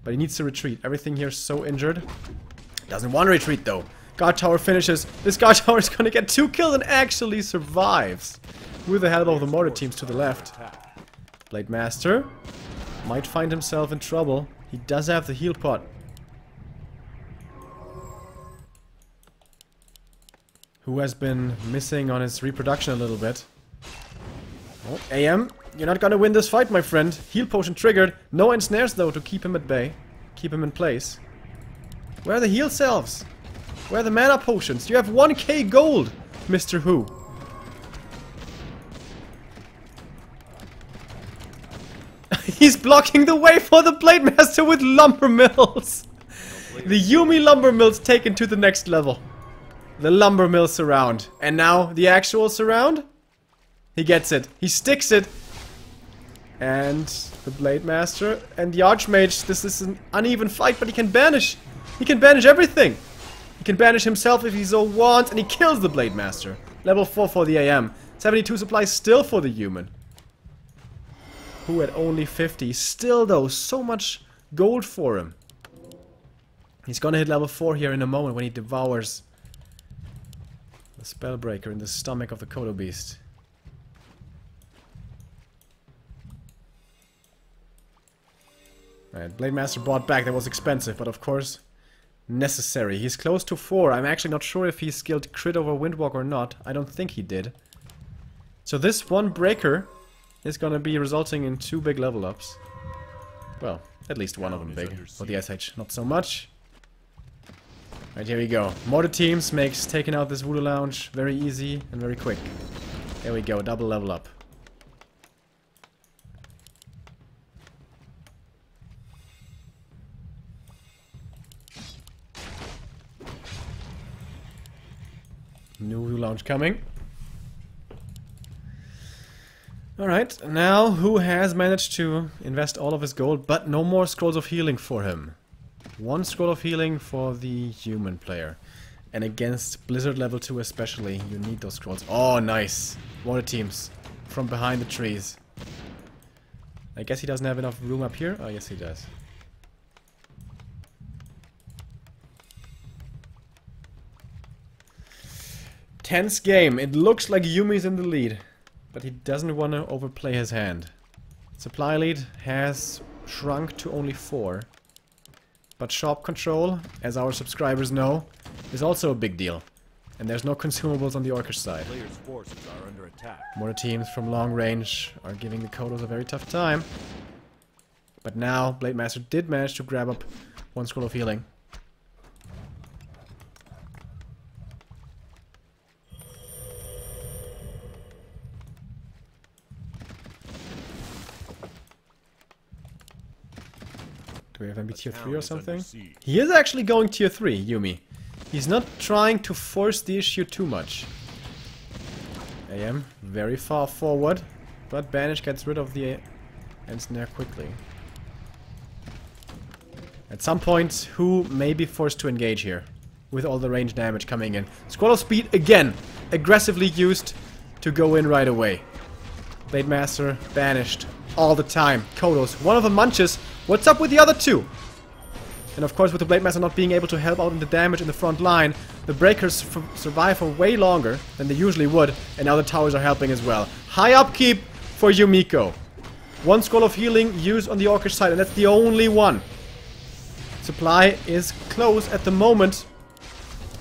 but he needs to retreat. Everything here is so injured. Doesn't want to retreat, though. Guard Tower finishes. This Guard Tower is going to get 2 kills and actually survives. With the help of the mortar teams to the left. Blade Master might find himself in trouble. He does have the heal pot. Who has been missing on his reproduction a little bit. Oh, AM, you're not gonna win this fight, my friend. Heal potion triggered. No ensnares though to keep him at bay. Keep him in place. Where are the heal cells? Where are the mana potions? You have 1k gold, Mr. WhO. He's blocking the way for the Blade Master with lumber mills. The Yumi lumber mills taken to the next level. The lumber mill surround. And now the actual surround. He gets it. He sticks it. And the Blade Master and the Archmage. This is an uneven fight, but he can banish. He can banish everything. He can banish himself if he so wants, and he kills the Blade Master. Level 4 for the AM. 72 supplies still for the human. Who at only 50. Still though, so much gold for him. He's gonna hit level 4 here in a moment when he devours the Spellbreaker in the stomach of the Kodo Beast. Alright, Blade Master brought back. That was expensive, but of course necessary. He's close to 4. I'm actually not sure if he skilled crit over Windwalk or not. I don't think he did. So this one breaker is gonna be resulting in 2 big level ups. Well, at least one of them big. For the SH, not so much. Right, here we go. Mortar teams makes taking out this Voodoo Lounge very easy and very quick. There we go, double level up. New Voodoo Lounge coming. Alright, now WhO has managed to invest all of his gold, but no more scrolls of healing for him. 1 scroll of healing for the human player. And against Blizzard level 2 especially, you need those scrolls. Oh, nice. Water teams from behind the trees. I guess he doesn't have enough room up here. Oh, yes he does. Tense game. It looks like Yumi's in the lead. But he doesn't want to overplay his hand. Supply lead has shrunk to only 4. But shop control, as our subscribers know, is also a big deal. And there's no consumables on the Orcish side. Players' forces are under attack. More teams from long range are giving the Kodos a very tough time. But now, Blade Master did manage to grab up 1 scroll of healing. Do we have him be tier 3 or something? He is actually going tier 3, Yumi. He's not trying to force the issue too much. AM very far forward, but Banish gets rid of the ensnare quickly. At some point, WhO may be forced to engage here, with all the range damage coming in. Scroll of Speed again, aggressively used to go in right away. Blade Master banished all the time. Kodos, one of them munches. What's up with the other 2? And of course, with the Blade Master not being able to help out in the damage in the front line, the breakers survive for way longer than they usually would, and now the towers are helping as well. High upkeep for Yumiko. One scroll of healing used on the Orcish side, and that's the only one. Supply is close at the moment.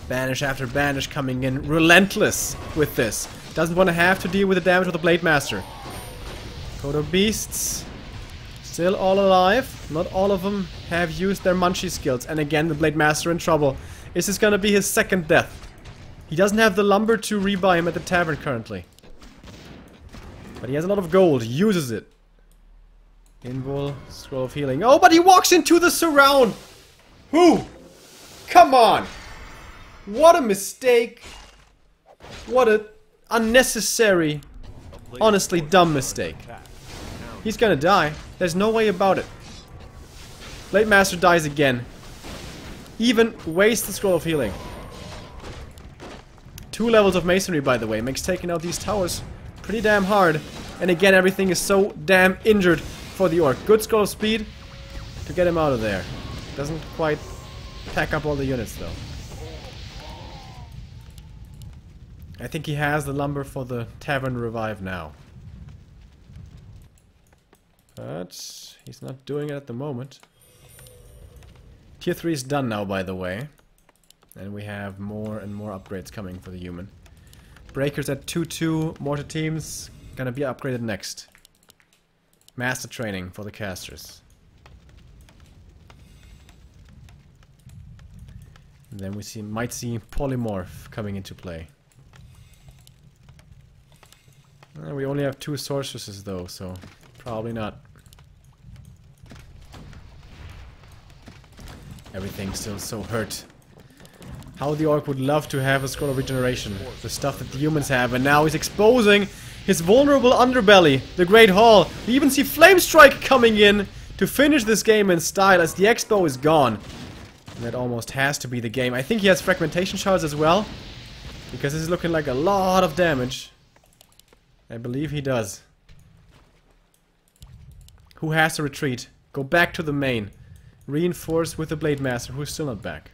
Banish after banish coming in, relentless with this. Doesn't want to have to deal with the damage of the Blade Master. Kodo Beasts, still all alive. Not all of them have used their Munchie skills. And again, the Blade Master in trouble. This is gonna be his second death. He doesn't have the lumber to rebuy him at the tavern currently. But he has a lot of gold, he uses it. Invul, Scroll of Healing. Oh, but he walks into the surround! Who? Come on! What a mistake! What a unnecessary, honestly dumb mistake. He's gonna die. There's no way about it. Blade Master dies again. Even wastes the Scroll of Healing. 2 levels of Masonry, by the way, makes taking out these towers pretty damn hard. And again, everything is so damn injured for the Orc. Good Scroll of Speed to get him out of there. Doesn't quite pack up all the units, though. I think he has the lumber for the Tavern Revive now. But he's not doing it at the moment. Tier 3 is done now, by the way. And we have more and more upgrades coming for the human. Breakers at 2-2, mortar teams, gonna be upgraded next. Master training for the casters. And then we might see polymorph coming into play. We only have 2 sorceresses though, so probably not. Everything's still so hurt. How the Orc would love to have a Scroll of Regeneration. The stuff that the humans have, and now he's exposing his vulnerable underbelly, the Great Hall. We even see Flame Strike coming in to finish this game in style as the Expo is gone. And that almost has to be the game. I think he has Fragmentation Shards as well, because this is looking like a lot of damage. I believe he does. Who has to retreat? Go back to the main. Reinforce with the Blade Master, who's still not back.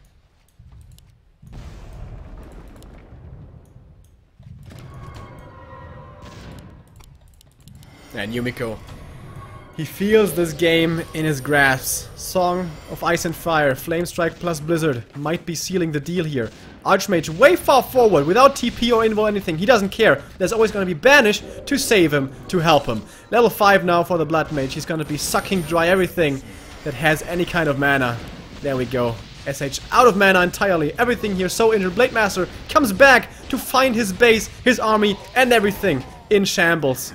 And Yumiko. He feels this game in his grasp. Song of Ice and Fire, Flame Strike plus Blizzard might be sealing the deal here. Archmage way far forward without TP or invul anything. He doesn't care. There's always going to be Banish to save him, to help him. Level 5 now for the Blood Mage. He's going to be sucking dry everything that has any kind of mana. There we go. SH out of mana entirely. Everything here so injured. Blade Master comes back to find his base, his army, and everything in shambles.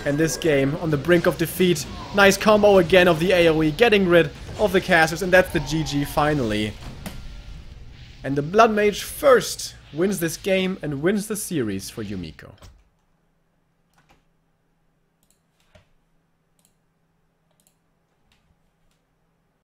And this game on the brink of defeat. Nice combo again of the AoE, getting rid of the casters, and that's the GG finally. And the Blood Mage first wins this game and wins the series for Yumiko.